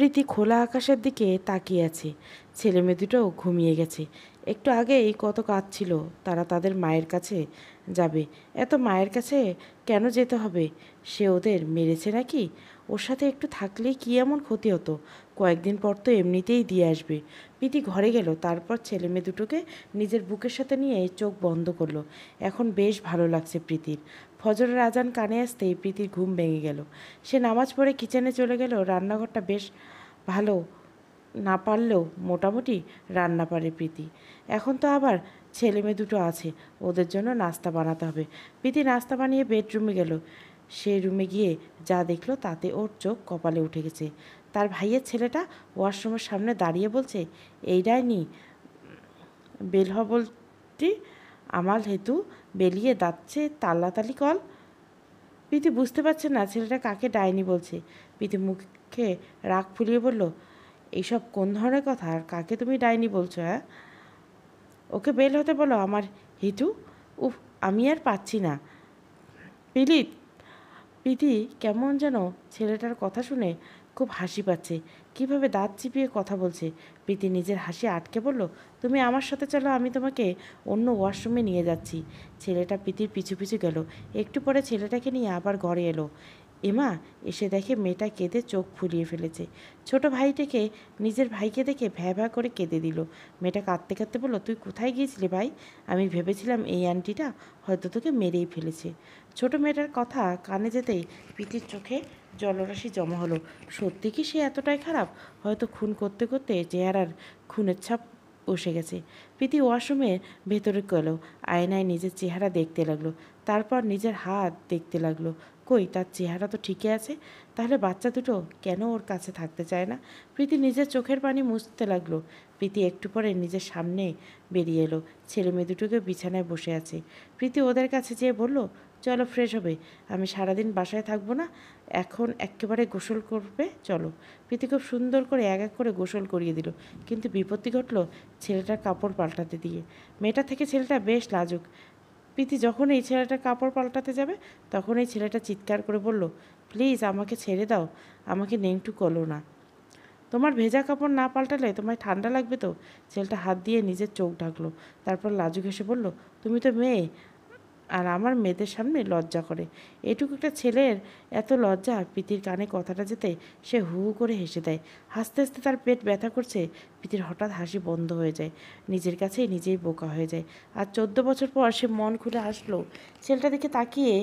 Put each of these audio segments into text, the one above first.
প্রীতি খোলা আকাশের দিকে তাকিয়ে আছে। ছেলে মেয়ে দুটোও ঘুমিয়ে গেছে। একটু আগেই কত কাঁদছিল তারা তাদের মায়ের কাছে যাবে। এত মায়ের কাছে কেন যেতে হবে? সে ওদের মেরেছে নাকি? ওর সাথে একটু থাকলেই কি এমন ক্ষতি হতো? কয়েকদিন পর তো এমনিতেই দিয়ে আসবে। প্রীতি ঘরে গেল, তারপর ছেলে মেয়ে দুটোকে নিজের বুকের সাথে নিয়ে চোখ বন্ধ করলো। এখন বেশ ভালো লাগছে প্রীতির। ফজরের আজান কানে আসতেই প্রীতির ঘুম ভেঙে গেল। সে নামাজ পড়ে কিচেনে চলে গেল। রান্নাঘরটা বেশ ভালো না পারলেও মোটামুটি রান্না পারে প্রীতি। এখন তো আবার ছেলে মেয়ে দুটো আছে, ওদের জন্য নাস্তা বানাতে হবে। প্রীতি নাস্তা বানিয়ে বেডরুমে গেল। সে রুমে গিয়ে যা দেখলো তাতে ওর চোখ কপালে উঠে গেছে। তার ভাইয়ের ছেলেটা ওয়াশরুমের সামনে দাঁড়িয়ে বলছে, এই ডাইনি বেল হ বলটি আমাল হেতু বেলিয়ে দাচ্ছে তাল্লাতালি কল। প্রীতি বুঝতে পারছে না ছেলেটা কাকে ডাইনি বলছে। প্রীতি মুখে রাগ ফুলিয়ে বলল, এইসব কোন ধরনের কথা? আর কাকে তুমি ডাইনি বলছো? হ্যাঁ, ওকে বেল হতে বলো আমার হিটু। উফ, আমি আর পাচ্ছি না। পিলিত প্রীতি কেমন যেন ছেলেটার কথা শুনে খুব হাসি পাচ্ছে। কিভাবে দাঁত চিপিয়ে কথা বলছে। প্রীতি নিজের হাসি আটকে বলল, তুমি আমার সাথে চলো, আমি তোমাকে অন্য ওয়াশরুমে নিয়ে যাচ্ছি। ছেলেটা প্রীতির পিছু পিছু গেল। একটু পরে ছেলেটাকে নিয়ে আবার ঘরে এলো। এমা এসে দেখে মেয়েটা কেঁদে চোখ ফুলিয়ে ফেলেছে। ছোট ভাইটাকে নিজের ভাইকে দেখে ভ্যা ভ্যা করে কেঁদে দিল। মেয়েটা কাঁদতে কাঁদতে বলল, তুই কোথায় গিয়েছিলি ভাই? আমি ভেবেছিলাম এই আন্টিটা হয়তো তোকে মেরেই ফেলেছে। ছোট মেয়েটার কথা কানে যেতেই প্রীতির চোখে জলরাশি জমা হলো। সত্যি কি সে এতটাই খারাপ? হয়তো খুন করতে করতে চেহারার খুনের ছাপ বসে গেছে। প্রীতি ওয়াশরুমের ভেতরে গেল। আয়নায় নিজের চেহারা দেখতে লাগলো। তারপর নিজের হাত দেখতে লাগলো। কই, তার চেহারা তো ঠিকই আছে। তাহলে বাচ্চা দুটো কেন ওর কাছে থাকতে চায় না? প্রীতি নিজের চোখের পানি মুছতে লাগলো। প্রীতি একটু পরে নিজের সামনে বেরিয়ে এলো। ছেলে মেয়ে দুটোকে বিছানায় বসে আছে। প্রীতি ওদের কাছে যেয়ে বলল, চলো ফ্রেশ হবে, আমি সারাদিন বাসায় থাকবো না, এখন একেবারে গোসল করবে চলো। প্রীতি খুব সুন্দর করে এক এক করে গোসল করিয়ে দিল। কিন্তু বিপত্তি ঘটল ছেলেটার কাপড় পাল্টাতে দিয়ে। মেয়েটা থেকে ছেলেটা বেশ লাজুক। প্রীতি যখন এই ছেলেটার কাপড় পাল্টাতে যাবে তখন এই ছেলেটা চিৎকার করে বলল, প্লিজ আমাকে ছেড়ে দাও, আমাকে নেংটু করো না। তোমার ভেজা কাপড় না পাল্টালে তোমায় ঠান্ডা লাগবে তো। ছেলেটা হাত দিয়ে নিজের চোখ ঢাকলো। তারপর লাজুক হেসে বলল, তুমি তো মেয়ে, আর আমার মেয়েদের সামনে লজ্জা করে। এটুকু একটা ছেলের এত লজ্জা! প্রীতির কানে কথাটা যেতে সে হু হু করে হেসে দেয়। হাসতে হাসতে তার পেট ব্যথা করছে। প্রীতির হঠাৎ হাসি বন্ধ হয়ে যায়। নিজের কাছেই নিজেই বোকা হয়ে যায়। আর 14 বছর পর সে মন খুলে হাসলো। ছেলেটা দিকে তাকিয়ে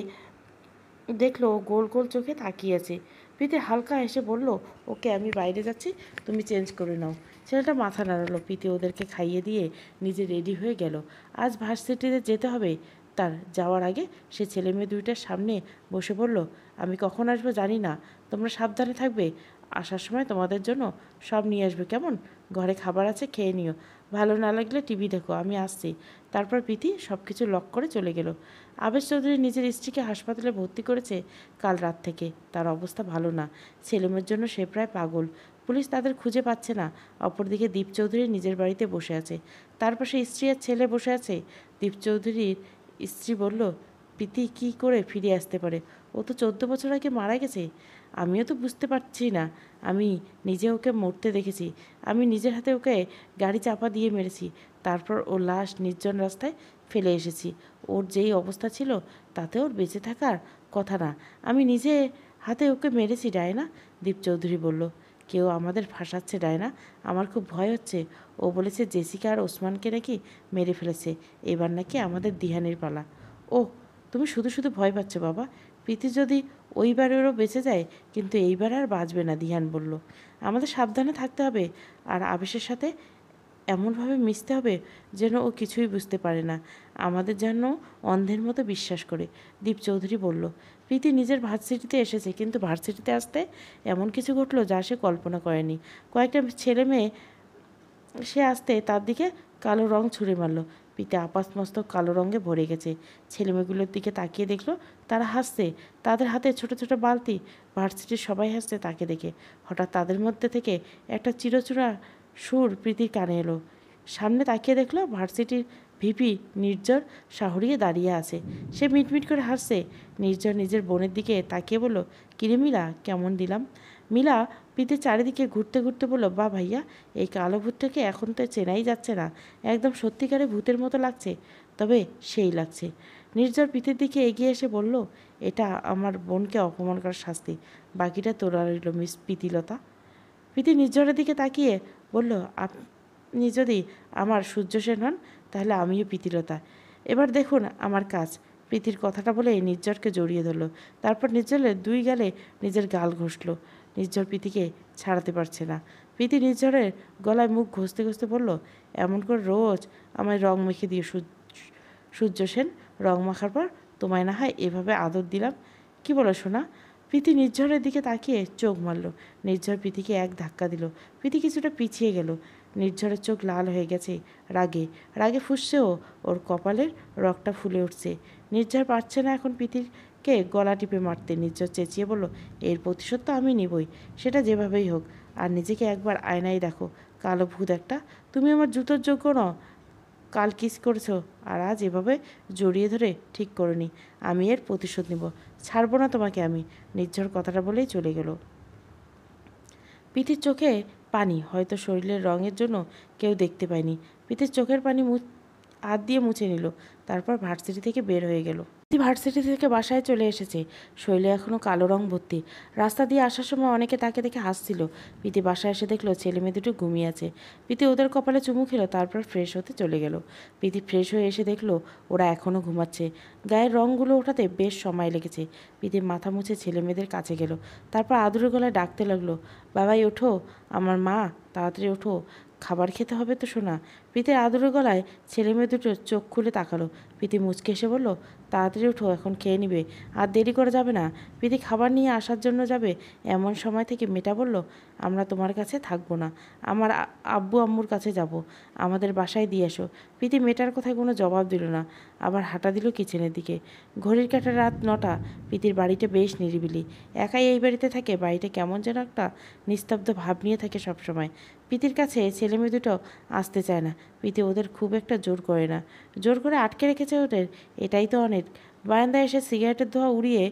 দেখলো গোল গোল চোখে তাকিয়ে আছে। প্রীতি হালকা হেসে বলল, ওকে আমি বাইরে যাচ্ছি, তুমি চেঞ্জ করে নাও। ছেলেটা মাথা নাড়ালো। প্রীতি ওদেরকে খাইয়ে দিয়ে নিজে রেডি হয়ে গেল। আজ ভার্সিটিতে যেতে হবে তার। যাওয়ার আগে সে ছেলে মেয়ে দুইটার সামনে বসে বলল, আমি কখন আসবো জানি না, তোমরা সাবধানে থাকবে। আসার সময় তোমাদের জন্য সব নিয়ে আসবে, কেমন? ঘরে খাবার আছে, খেয়ে নিও। ভালো না লাগলে টিভি দেখো, আমি আসছি। তারপর প্রীতি সব কিছু লক করে চলে গেল। আবেশ চৌধুরী নিজের স্ত্রীকে হাসপাতালে ভর্তি করেছে কাল রাত থেকে। তার অবস্থা ভালো না। ছেলেমেয়ের জন্য সে প্রায় পাগল। পুলিশ তাদের খুঁজে পাচ্ছে না। অপরদিকে দীপ চৌধুরী নিজের বাড়িতে বসে আছে। তার পাশে স্ত্রী আর ছেলে বসে আছে। দীপ চৌধুরীর স্ত্রী বলল, প্রীতি কী করে ফিরে আসতে পারে? ও তো 14 বছর আগে মারা গেছে। আমিও তো বুঝতে পারছি না। আমি নিজে ওকে মরতে দেখেছি। আমি নিজের হাতে ওকে গাড়ি চাপা দিয়ে মেরেছি। তারপর ওর লাশ নির্জন রাস্তায় ফেলে এসেছি। ওর যেই অবস্থা ছিল তাতে ওর বেঁচে থাকার কথা না। আমি নিজে হাতে ওকে মেরেছি ডায়না। দীপ চৌধুরী বলল, কেউ আমাদের ফাঁসাচ্ছে ডায়না, আমার খুব ভয় হচ্ছে। ও বলেছে জেসিকা আর ওসমানকে নাকি মেরে ফেলেছে। এবার নাকি আমাদের দিহানের পালা। ও, তুমি শুধু শুধু ভয় পাচ্ছ বাবা। প্রীতি যদি ওইবারেরও বেঁচে যায়, কিন্তু এইবার আর বাঁচবে না, দিহান বলল। আমাদের সাবধানে থাকতে হবে আর আবেশের সাথে এমনভাবে মিশতে হবে যেন ও কিছুই বুঝতে পারে না, আমাদের যেন অন্ধের মতো বিশ্বাস করে। দীপ চৌধুরী বলল, প্রীতি নিজের ভার্সিটিতে এসেছে, কিন্তু ভার্সিটিতে আসতে এমন কিছু ঘটলো যা সে কল্পনা করেনি। কয়েকটা ছেলে মেয়ে সে আসতে তার দিকে কালো রং ছুঁড়ে মারল। পিতে আপাতমস্তক কালো রঙে ভরে গেছে। ছেলেমেয়েগুলোর দিকে তাকিয়ে দেখলো তারা হাসছে। তাদের হাতে ছোট ছোট বালতি। ভার্সিটির সবাই হাসছে তাকে দেখে। হঠাৎ তাদের মধ্যে থেকে একটা চিরচূড়া সুর প্রীতির কানে এলো। সামনে তাকিয়ে দেখলো ভার্সিটির ভিপি নির্ঝর শাহরিয়ে দাঁড়িয়ে আছে। সে মিটমিট করে হাসছে। নির্ঝর নিজের বোনের দিকে তাকিয়ে বলল, কিরে মিলা, কেমন দিলাম? মিলা প্রীতি চারিদিকে ঘুরতে ঘুরতে বলল, বা ভাইয়া, এই কালো ভূতটাকে এখন তো চেনাই যাচ্ছে না, একদম সত্যিকারে ভূতের মতো লাগছে। তবে সেই লাগছে। নির্ঝর প্রীতির দিকে এগিয়ে এসে বলল, এটা আমার বোনকে অপমান করার শাস্তি, বাকিটা তোরা রইল মিস প্রীতিলতা। প্রীতি নির্ঝরের দিকে তাকিয়ে বলল, আপনি যদি আমার সূর্য সেন হন তাহলে আমিও প্রীতিলতা। এবার দেখুন আমার কাজ। প্রীতির কথাটা বলে নির্ঝরকে জড়িয়ে ধরল। তারপর নির্ঝরের দুই গালে নিজের গাল ঘষল। নির্ঝর প্রীতিকে ছাড়াতে পারছে না। প্রীতি নির্ঝরের গলায় মুখ ঘষতে ঘষতে বলল, এমন করে রোজ আমায় রং মেখে দিয়ে সূর্য সেন, রং মাখার পর তোমায় না হয় এভাবে আদর দিলাম। কি বলো শোনা? প্রীতি নির্ঝরের দিকে তাকিয়ে চোখ মারল। নির্ঝর প্রীতিকে এক ধাক্কা দিল। প্রীতি কিছুটা পিছিয়ে গেল। নির্ঝরের চোখ লাল হয়ে গেছে রাগে। রাগে ফুঁসছেও, ওর কপালের রগটা ফুলে উঠছে। নির্ঝর পারছে না এখন প্রীতিকে গলা টিপে মারতে। নির্ঝর চেঁচিয়ে বলল, এর প্রতিশোধ তো আমি নিবই, সেটা যেভাবেই হোক। আর নিজেকে একবার আয়নায় দেখো, কালো ভূত একটা। তুমি আমার জুতোর যোগ্য নও। কাল কিস করেছো, আর আজ এভাবে জড়িয়ে ধরে ঠিক করিনি। আমি এর প্রতিশোধ নিব, ছাড়বো না তোমাকে আমি। নির্ঝর কথাটা বলেই চলে গেল। প্রীতির চোখে পানি, হয়তো শরীরের রঙের জন্য কেউ দেখতে পায়নি। প্রীতির চোখের পানি হাত দিয়ে মুছে নিল। তারপর ভার্সিটি থেকে বের হয়ে গেল। ভার্সিটি থেকে বাসায় চলে এসেছে। শৈলে এখনও কালো রং ভর্তি। রাস্তা দিয়ে আসার সময় অনেকে তাকে দেখে হাসছিল। প্রীতি বাসায় এসে দেখলো ছেলে মেয়ে দুটো ঘুমিয়ে আছে। প্রীতি ওদের কপালে চুমু খেলো, তারপর ফ্রেশ হতে চলে গেল। প্রীতি ফ্রেশ হয়ে এসে দেখলো ওরা এখনও ঘুমাচ্ছে। গায়ের রঙগুলো ওঠাতে বেশ সময় লেগেছে। প্রীতি মাথা মুছে ছেলে মেয়েদের কাছে গেল। তারপর আদুরে গলায় ডাকতে লাগলো, বাবাই ওঠো, আমার মা, তাড়াতাড়ি ওঠো, খাবার খেতে হবে তো শোনা। প্রীতির আদুরে গলায় ছেলে মেয়ে দুটো চোখ খুলে তাকালো। প্রীতি মুচকে এসে বলল, তাড়াতাড়ি উঠো, এখন খেয়ে নিবে, আর দেরি করা যাবে না। প্রীতি খাবার নিয়ে আসার জন্য যাবে এমন সময় থেকে মেয়েটা বলল, আমরা তোমার কাছে থাকবো না, আমার আব্বু আম্মুর কাছে যাব, আমাদের বাসায় দিয়ে এসো। প্রীতি মেয়েটার কথায় কোনো জবাব দিল না, আবার হাঁটা দিল কিচেনের দিকে। ঘড়ির কাঁটা রাত 9টা। প্রীতির বাড়িটা বেশ নিরিবিলি। একাই এই বাড়িতে থাকে। বাড়িটা কেমন যেন একটা নিস্তব্ধ ভাব নিয়ে থাকে সবসময়। প্রীতির কাছে ছেলে মেয়ে দুটো আসতে চায় না। প্রীতি ওদের খুব একটা জোর করে না, জোর করে আটকে রেখেছে ওদের, এটাই তো অনেক। বারান্দায় এসে সিগারেটের ধোঁয়া উড়িয়ে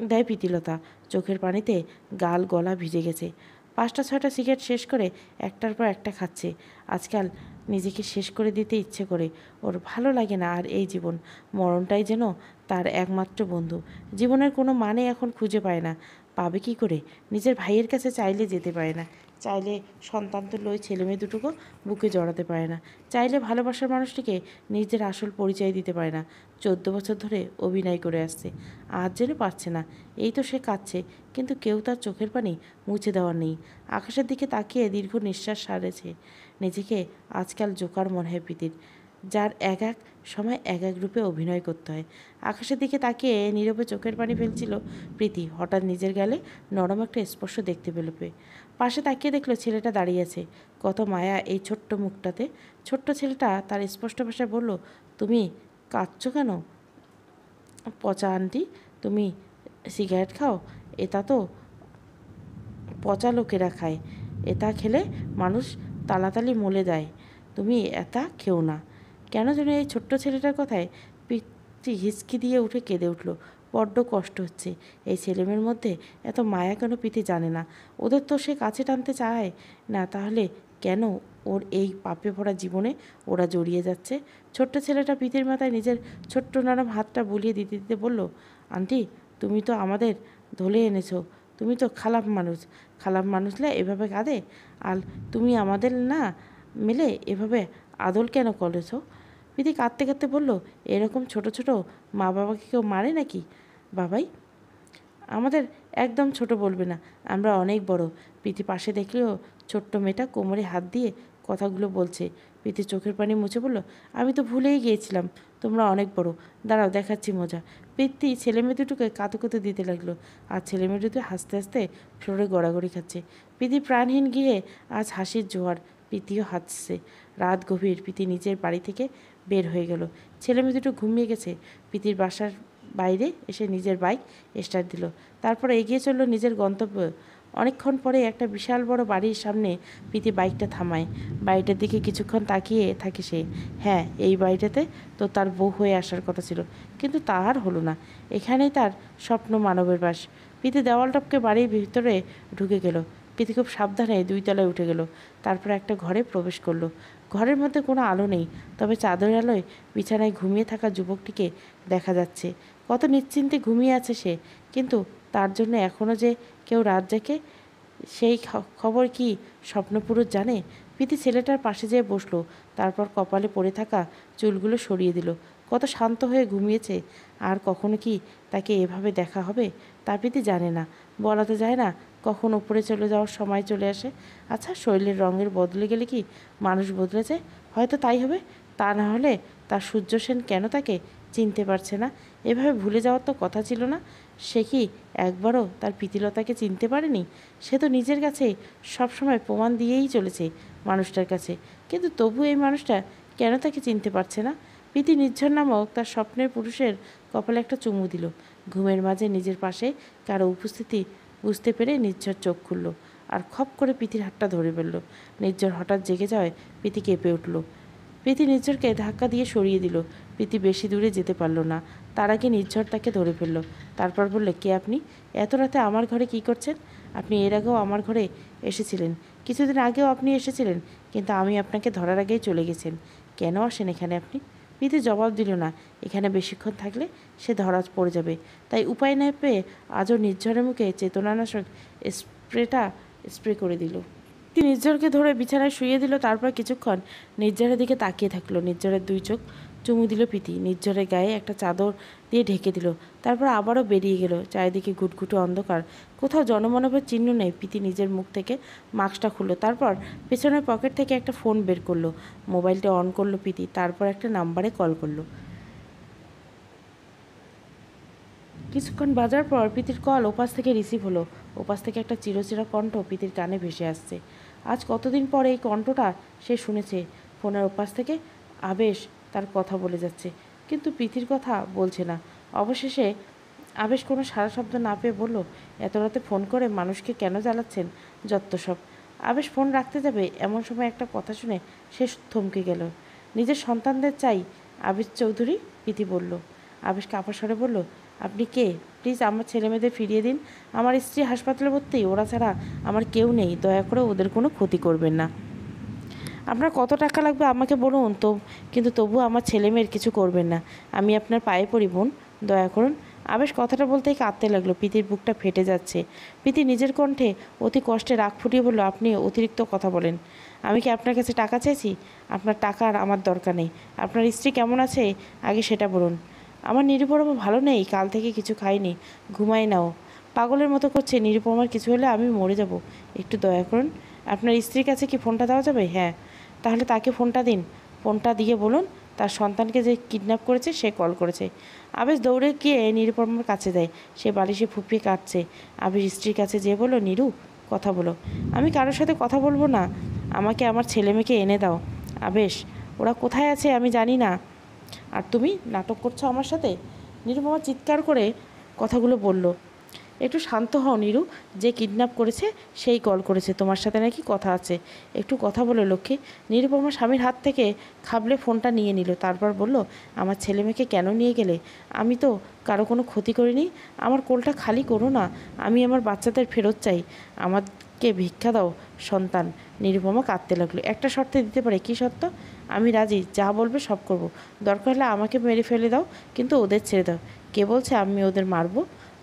দেয় প্রীতিলতা। চোখের পানিতে গাল গলা ভিজে গেছে। 5টা 6টা সিগারেট শেষ করে একটার পর একটা খাচ্ছে। আজকাল নিজেকে শেষ করে দিতে ইচ্ছে করে। ওর ভালো লাগে না আর এই জীবন। মরণটাই যেন তার একমাত্র বন্ধু। জীবনের কোনো মানে এখন খুঁজে পায় না। পাবে কি করে? নিজের ভাইয়ের কাছে চাইলে যেতে পারে না। চাইলে সন্তান তুল্য ওই ছেলেমেয়ে দুটোকে বুকে জড়াতে পারে না। চাইলে ভালোবাসার মানুষটিকে নিজের আসল পরিচয় দিতে পারে না। 14 বছর ধরে অভিনয় করে আসছে, আজ যেন পারছে না। এই তো সে কাঁদছে, কিন্তু কেউ তার চোখের পানি মুছে দেওয়ার নেই। আকাশের দিকে তাকিয়ে দীর্ঘ নিঃশ্বাস সারেছে। নিজেকে আজকাল জোকার মনে হয় প্রীতির, যার এক এক সময় এক এক রূপে অভিনয় করতে হয়। আকাশের দিকে তাকিয়ে নীরবে চোখের পানি ফেলছিল প্রীতি। হঠাৎ নিজের গালে নরম একটা স্পর্শ দেখতে পেল। পাশে তাকিয়ে দেখলো ছেলেটা দাঁড়িয়ে আছে। কত মায়া এই ছোট্ট মুখটাতে। ছোট্ট ছেলেটা তার স্পষ্ট ভাষায় বলল, তুমি কাঁদছো কেন পচা আন্টি? তুমি সিগারেট খাও? এটা তো পচা লোকেরা খায়, এটা খেলে মানুষ তাড়াতাড়ি মলে যায়, তুমি এটা খেও না। কেন যেন এই ছোট্ট ছেলেটার কথায় পিঠি হিচকি দিয়ে উঠে কেঁদে উঠল। বড্ড কষ্ট হচ্ছে। এই ছেলেমেয়ের মধ্যে এত মায়া কেন প্রীতি জানে না। ওদের তো সে কাছে টানতে চায় না, তাহলে কেন ওর এই পাপে ভরা জীবনে ওরা জড়িয়ে যাচ্ছে? ছোট্ট ছেলেটা প্রীতির মাথায় নিজের ছোট্ট নরম হাতটা বুলিয়ে দিতে দিতে বলল, আন্টি, তুমি তো আমাদের ধলে এনেছো, তুমি তো খারাপ মানুষ। খারাপ মানুষরা এভাবে কাঁদে, আর তুমি আমাদের না মেলে এভাবে আদল কেন করেছো? প্রীতি কাঁদতে কাঁদতে বলল, এরকম ছোট ছোট মা বাবাকে কেউ মারে নাকি? বাবাই আমাদের একদম ছোট বলবে না, আমরা অনেক বড়। প্রীতি পাশে দেখলেও ছোট্ট মেয়েটা কোমরে হাত দিয়ে কথাগুলো বলছে। প্রীতি চোখের পানি মুছে বলল, আমি তো ভুলেই গিয়েছিলাম, তোমরা অনেক বড়। দাঁড়াও, দেখাচ্ছি মজা। প্রীতি ছেলেমেয়ে দুটোকে কাতুকুতু দিতে লাগলো, আর ছেলেমেয়ে দুটো হাসতে হাসতে ফ্লোরে গড়াগড়ি খাচ্ছে। প্রীতি প্রাণহীন গিয়ে আজ হাসির জোয়ার। প্রীতিও হাসছে। রাত গভীর। প্রীতি নিজের বাড়ি থেকে বের হয়ে গেল। ছেলেমেয়ে দুটো ঘুমিয়ে গেছে। প্রীতির বাসার বাইরে এসে নিজের বাইক স্টার্ট দিল। তারপর এগিয়ে চলল নিজের গন্তব্য। অনেকক্ষণ পরে একটা বিশাল বড় বাড়ির সামনে প্রীতি বাইকটা থামায়। বাড়িটার দিকে কিছুক্ষণ তাকিয়ে থাকে সে। হ্যাঁ, এই বাড়িটাতে তো তার বউ হয়ে আসার কথা ছিল, কিন্তু তা আর হলো না। এখানেই তার স্বপ্ন মানবের বাস। প্রীতি দেওয়াল টপকে বাড়ির ভিতরে ঢুকে গেল। প্রীতি খুব সাবধানে 2 তলায় উঠে গেল। তারপর একটা ঘরে প্রবেশ করলো। ঘরের মধ্যে কোনো আলো নেই, তবে চাদরের আলোয় বিছানায় ঘুমিয়ে থাকা যুবকটিকে দেখা যাচ্ছে। কত নিশ্চিন্তে ঘুমিয়ে আছে সে, কিন্তু তার জন্য এখনও যে কেউ রাত জেগে সেই খবর কি স্বপ্নপুরুষ জানে? প্রীতি ছেলেটার পাশে যেয়ে বসলো, তারপর কপালে পড়ে থাকা চুলগুলো সরিয়ে দিল। কত শান্ত হয়ে ঘুমিয়েছে। আর কখনো কি তাকে এভাবে দেখা হবে তা প্রীতি জানে না। বলা তো যায় না কখন উপরে চলে যাওয়ার সময় চলে আসে। আচ্ছা, শরীরের রঙের বদলে গেলে কি মানুষ বদলে যায়? হয়তো তাই হবে। তা না হলে তার সূর্য সেন কেন তাকে চিনতে পারছে না? এভাবে ভুলে যাওয়ার তো কথা ছিল না। সে কি একবারও তার প্রীতিলতাকে চিনতে পারেনি? সে তো নিজের কাছে সবসময় প্রমাণ দিয়েই চলেছে মানুষটার কাছে, কিন্তু তবু এই মানুষটা কেন তাকে চিনতে পারছে না? প্রীতি নির্ঝর নামক তার স্বপ্নের পুরুষের কপালে একটা চুমু দিল। ঘুমের মাঝে নিজের পাশে কারো উপস্থিতি বুঝতে পেরে নির্ঝর চোখ খুলল আর খপ করে প্রীতির হাতটা ধরে ফেলল। নির্ঝর হঠাৎ জেগে যাওয়ায় প্রীতি কেঁপে উঠল। প্রীতি নির্ঝরকে ধাক্কা দিয়ে সরিয়ে দিল। প্রীতি বেশি দূরে যেতে পারল না। তার আগে নির্ঝর তাকে ধরে ফেলল। তারপর বলল, কে আপনি? এত রাতে আমার ঘরে কি করছেন? আপনি এর আগেও আমার ঘরে এসেছিলেন, কিছুদিন আগেও আপনি এসেছিলেন, কিন্তু আমি আপনাকে ধরার আগেই চলে গেছেন। কেন আসেন এখানে আপনি? প্রীতি জবাব দিল না। এখানে বেশিক্ষণ থাকলে সে ধরা পড়ে যাবে। তাই উপায় না পেয়ে আজও নির্ঝরের মুখে চেতনানাশক স্প্রে করে দিল। নির্ঝরকে ধরে বিছানায় শুইয়ে দিল। তারপর কিছুক্ষণ নির্ঝরের দিকে তাকিয়ে থাকলো। নির্ঝরের 2 চোখ চুমু দিল প্রীতি। নির্ঝরের গায়ে একটা চাদর দিয়ে ঢেকে দিল। তারপর আবারও বেরিয়ে গেল। চারিদিকে ঘুটঘুটে অন্ধকার, কোথাও জনমানবের চিহ্ন নেই। প্রীতি নিজের মুখ থেকে মাস্কটা খুললো। তারপর পেছনের পকেট থেকে একটা ফোন বের করলো। মোবাইলটা অন করলো প্রীতি। তারপর একটা নাম্বারে কল করলো। কিছুক্ষণ বাজার পর প্রীতির কল ওপাশ থেকে রিসিভ হলো। ওপাশ থেকে একটা চিরচেরা কণ্ঠ প্রীতির কানে ভেসে আসছে। আজ কতদিন পরে এই কণ্ঠটা সে শুনেছে। ফোনের ওপাশ থেকে আবেশ তার কথা বলে যাচ্ছে, কিন্তু প্রীতির কথা বলছে না। অবশেষে আবেশ কোনো সারা শব্দ না পেয়ে বলল, এত রাতে ফোন করে মানুষকে কেন জ্বালাচ্ছেন? যত্ত সব। আবেশ ফোন রাখতে যাবে এমন সময় একটা কথা শুনে সে থমকে গেল। নিজের সন্তানদের চাই আবেশ চৌধুরী, প্রীতি বলল। আবেশ কাপা স্বরে বলল, আপনি কে? প্লিজ আমার ছেলেমেয়েদের ফিরিয়ে দিন। আমার স্ত্রী হাসপাতালে ভর্তি, ওরা ছাড়া আমার কেউ নেই। দয়া করে ওদের কোনো ক্ষতি করবেন না। আপনার কত টাকা লাগবে আমাকে বলুন তো, কিন্তু তবুও আমার ছেলেমেয়ের কিছু করবেন না। আমি আপনার পায়ে পড়ি বোন, দয়া করুন। আবেশ কথাটা বলতেই কাঁদতে লাগলো। প্রীতির বুকটা ফেটে যাচ্ছে। প্রীতি নিজের কণ্ঠে অতি কষ্টে রাগ ফুটিয়ে বলল, আপনি অতিরিক্ত কথা বলেন। আমি কি আপনার কাছে টাকা চাইছি? আপনার টাকার আমার দরকার নেই। আপনার স্ত্রী কেমন আছে আগে সেটা বলুন। আমার নিরুপমা ভালো নেই, কাল থেকে কিছু খাইনি, ঘুমাই নাও, পাগলের মতো করছে। নিরুপমার কিছু হলে আমি মরে যাব, একটু দয়া করুন। আপনার স্ত্রীর কাছে কি ফোনটা দেওয়া যাবে? হ্যাঁ। তাহলে তাকে ফোনটা দিন। ফোনটা দিয়ে বলুন তার সন্তানকে যে কিডন্যাপ করেছে সে কল করেছে। আবেশ দৌড়ে গিয়ে নিরুপমার কাছে দেয়। সে বালিশে ফুপিয়ে কাটছে। আবেশ স্ত্রীর কাছে যেয়ে বলল, নিরু, কথা বলো। আমি কারোর সাথে কথা বলবো না, আমাকে আমার ছেলে মেয়েকে এনে দাও। আবেশ, ওরা কোথায় আছে আমি জানি না, আর তুমি নাটক করছো আমার সাথে। নিরুপমা চিৎকার করে কথাগুলো বলল, একটু শান্ত হও নিরু, যে কিডন্যাপ করেছে সেই কল করেছে, তোমার সাথে নাকি কথা আছে, একটু কথা বলো লক্ষ্মী। নিরুপমা স্বামীর হাত থেকে খাবলে ফোনটা নিয়ে নিল। তারপর বলল, আমার ছেলে মেয়েকে কেন নিয়ে গেলে? আমি তো কারো কোনো ক্ষতি করিনি, আমার কোলটা খালি করো না, আমি আমার বাচ্চাদের ফেরত চাই, আমাকে ভিক্ষা দাও সন্তান। নিরুপমা কাঁদতে লাগলো। একটা শর্তে দিতে পারে? কী শর্ত? আমি রাজি, যা বলবে সব করব। দরকার হলে আমাকে মেরে ফেলে দাও, কিন্তু ওদের ছেড়ে দাও। কে বলছে আমি ওদের মারবো?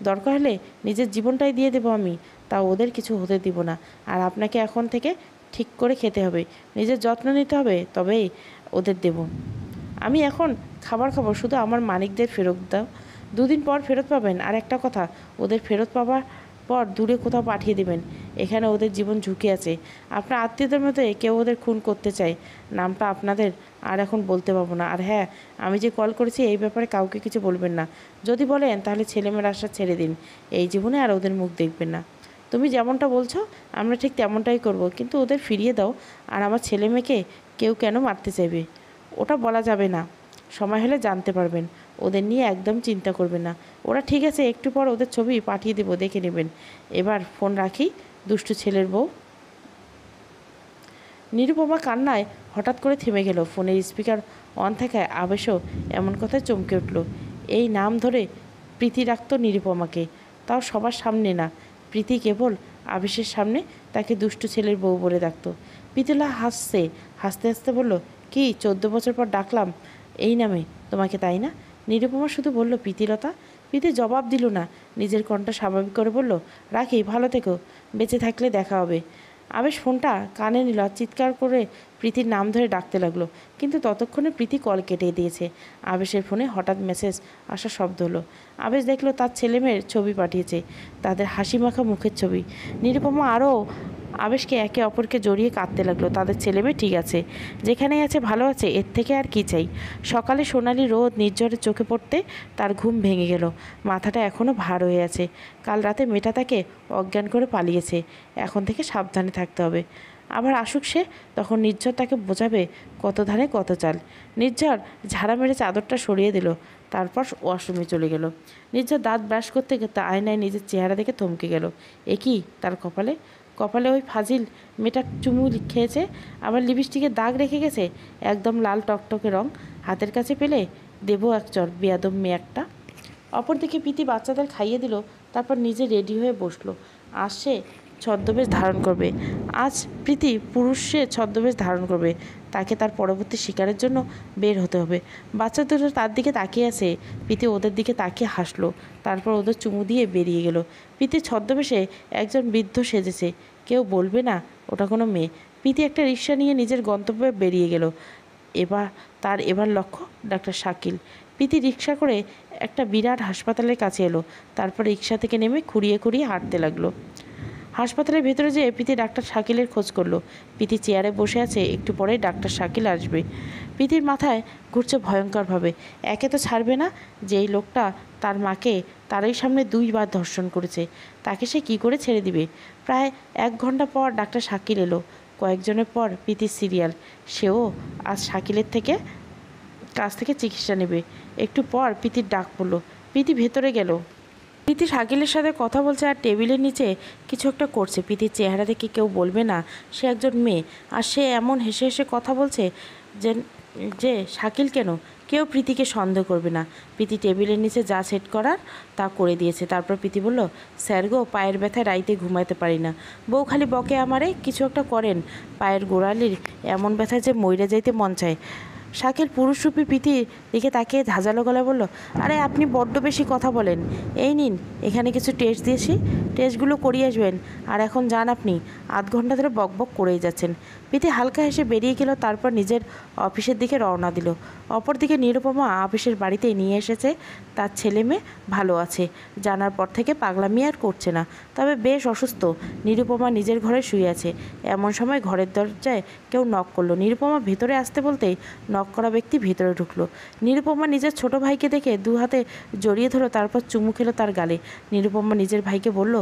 দরকার হলে নিজের জীবনটাই দিয়ে দেবো আমি, তা ওদের কিছু হতে দিব না। আর আপনাকে এখন থেকে ঠিক করে খেতে হবে, নিজের যত্ন নিতে হবে, তবেই ওদের দেব। আমি এখন খাবার খাবো, শুধু আমার মানিকদের ফেরত দাও, 2 দিন পর ফেরত পাবেন। আর একটা কথা, ওদের ফেরত পাবার পর দূরে কোথাও পাঠিয়ে দেবেন, এখানে ওদের জীবন ঝুঁকি আছে। আপনার আত্মীয়দের মধ্যে কেউ ওদের খুন করতে চায়, নামটা আপনাদের আর এখন বলতে পারবো না। আর হ্যাঁ, আমি যে কল করেছি এই ব্যাপারে কাউকে কিছু বলবেন না, যদি বলেন তাহলে ছেলেমেয়ের আশা ছেড়ে দিন, এই জীবনে আর ওদের মুখ দেখবেন না। তুমি যেমনটা বলছো আমরা ঠিক তেমনটাই করব, কিন্তু ওদের ফিরিয়ে দাও। আর আমার ছেলে মেয়েকে কেউ কেন মারতে চাইবে ওটা বলা যাবে না, সময় হলে জানতে পারবেন। ওদের নিয়ে একদম চিন্তা করবেন না, ওরা ঠিক আছে, একটু পর ওদের ছবি পাঠিয়ে দেবো, দেখে নেবেন। এবার ফোন রাখি, দুষ্টু ছেলের বউ। নিরুপমা কান্নায় হঠাৎ করে থেমে গেল। ফোনের স্পিকার অন থাকায় আবেশও এমন কথায় চমকে উঠল। এই নাম ধরে প্রীতি রাখত নিরুপমাকে, তাও সবার সামনে না। প্রীতি কেবল আবেশের সামনে তাকে দুষ্টু ছেলের বউ বলে ডাকত। প্রীতিলা হাসতে হাসতে বলল, কি 14 বছর পর ডাকলাম এই নামে তোমাকে, তাই না? নিরুপমা শুধু বলল, প্রীতিলতা। প্রীতি জবাব দিল না, নিজের কণ্ঠ স্বাভাবিক করে বলল, রাখি, ভালো থেকো, বেঁচে থাকলে দেখা হবে। আবেশ ফোনটা কানে নিল আর চিৎকার করে প্রীতির নাম ধরে ডাকতে লাগলো, কিন্তু ততক্ষণে প্রীতি কল কেটে দিয়েছে। আবেশের ফোনে হঠাৎ মেসেজ আসার শব্দ হলো। আবেশ দেখলো তার ছেলেমেয়ের ছবি পাঠিয়েছে, তাদের হাসি মাখা মুখের ছবি। নিরুপমা আরও আবেশকে একে অপরকে জড়িয়ে কাঁদতে লাগলো। তাদের ছেলেমেয়ে ঠিক আছে, যেখানেই আছে ভালো আছে, এর থেকে আর কি চাই। সকালে সোনালি রোদ নির্ঝরে চোখে পড়তে তার ঘুম ভেঙে গেল। মাথাটা এখনও ভার হয়ে আছে। কাল রাতে মেয়েটা তাকে অজ্ঞান করে পালিয়েছে, এখন থেকে সাবধানে থাকতে হবে। আবার আসুক সে, তখন নির্ঝর তাকে বোঝাবে কত ধানে কত চাল। নির্ঝর ঝাড়া মেরে চাদরটা সরিয়ে দিল, তারপর ওয়াশরুমে চলে গেল। নির্ঝর দাঁত ব্রাশ করতে করতে আয়নায় নিজের চেহারা দেখে থমকে গেল। এ কি তার কপালে? কপালে ওই ফাজিল মেয়েটা চুমু খেয়েছে, আবার লিপস্টিকের দাগ রেখে গেছে, একদম লাল টকটকে রং। হাতের কাছে পেলে দেবো এক চর, বেয়াদব মেয়ে একটা। অপরদিকে প্রীতি বাচ্চাদের খাইয়ে দিল, তারপর নিজে রেডি হয়ে বসলো। আজ সে ছদ্মবেশ ধারণ করবে। আজ প্রীতি পুরুষের ছদ্মবেশ ধারণ করবে। তাকে তার পরবর্তী শিকারের জন্য বের হতে হবে। বাচ্চা দুটো তার দিকে তাকিয়ে আছে। প্রীতি ওদের দিকে তাকিয়ে হাসলো, তারপর ওদের চুমু দিয়ে বেরিয়ে গেল। প্রীতি ছদ্মবেশে একজন বৃদ্ধ সেজেছে, কেউ বলবে না ওটা কোনো মেয়ে। প্রীতি একটা রিক্সা নিয়ে নিজের গন্তব্যে বেরিয়ে গেল। এবার লক্ষ্য ডাক্তার শাকিল। প্রীতি রিক্সা করে একটা বিরাট হাসপাতালের কাছে এলো, তারপর রিক্সা থেকে নেমে খুঁড়িয়ে খুঁড়িয়ে হাঁটতে লাগলো। হাসপাতালের ভেতরে যেয়ে প্রীতি ডাক্তার শাকিলের খোঁজ করলো। প্রীতি চেয়ারে বসে আছে, একটু পরেই ডাক্তার শাকিল আসবে। প্রীতির মাথায় ঘুরছে ভয়ঙ্করভাবে। একে তো ছাড়বে না, যেই লোকটা তার মাকে তারই সামনে 2 বার ধর্ষণ করেছে, তাকে সে কী করে ছেড়ে দিবে। প্রায় 1 ঘন্টা পর ডাক্তার শাকিল এলো। কয়েকজনের পর প্রীতির সিরিয়াল। সেও আজ শাকিলের কাছ থেকে চিকিৎসা নেবে। একটু পর প্রীতির ডাক পড়লো। প্রীতি ভেতরে গেল। প্রীতি শাকিলের সাথে কথা বলছে আর টেবিলের নিচে কিছু একটা করছে। প্রীতির চেহারা দেখে কেউ বলবে না সে একজন মেয়ে, আর সে এমন হেসে হেসে কথা বলছে যে শাকিল কেন, কেউ প্রীতিকে সন্দেহ করবে না। প্রীতি টেবিলের নিচে যা সেট করার তা করে দিয়েছে। তারপর প্রীতি বলল, স্যার গো, পায়ের ব্যথায় রাইতে ঘুমাতে পারি না। বউ খালি বকে আমারে, কিছু একটা করেন। পায়ের গোড়ালির এমন ব্যথায় যে মইরা যাইতে মন চায়। শাকিল পুরুষরূপী প্রীতির দিকে তাকিয়ে ঝাঁঝালো গলায় বলল, আরে আপনি বড্ড বেশি কথা বলেন। এই নিন, এখানে কিছু টেস্ট দিয়েছি, টেস্টগুলো করিয়ে আসবেন। আর এখন যান আপনি, 8 ঘন্টা ধরে বকবক করেই যাচ্ছেন। প্রীতি হালকা হেসে বেরিয়ে গেল, তারপর নিজের অফিসের দিকে রওনা দিল। অপরদিকে নিরুপমা অফিসের বাড়িতে নিয়ে এসেছে তার ছেলে মেয়ে ভালো আছে জানার পর থেকে পাগলামি আর করছে না, তবে বেশ অসুস্থ। নিরুপমা নিজের ঘরে শুয়ে আছে। এমন সময় ঘরের দরজায় কেউ নক করলো। নিরুপমা ভেতরে আসতে বলতেই নক করা ব্যক্তি ভেতরে ঢুকলো। নিরুপমা নিজের ছোট ভাইকে দেখে 2 হাতে জড়িয়ে ধরো, তারপর চুমু খেলো তার গালে। নিরুপমা নিজের ভাইকে বলল,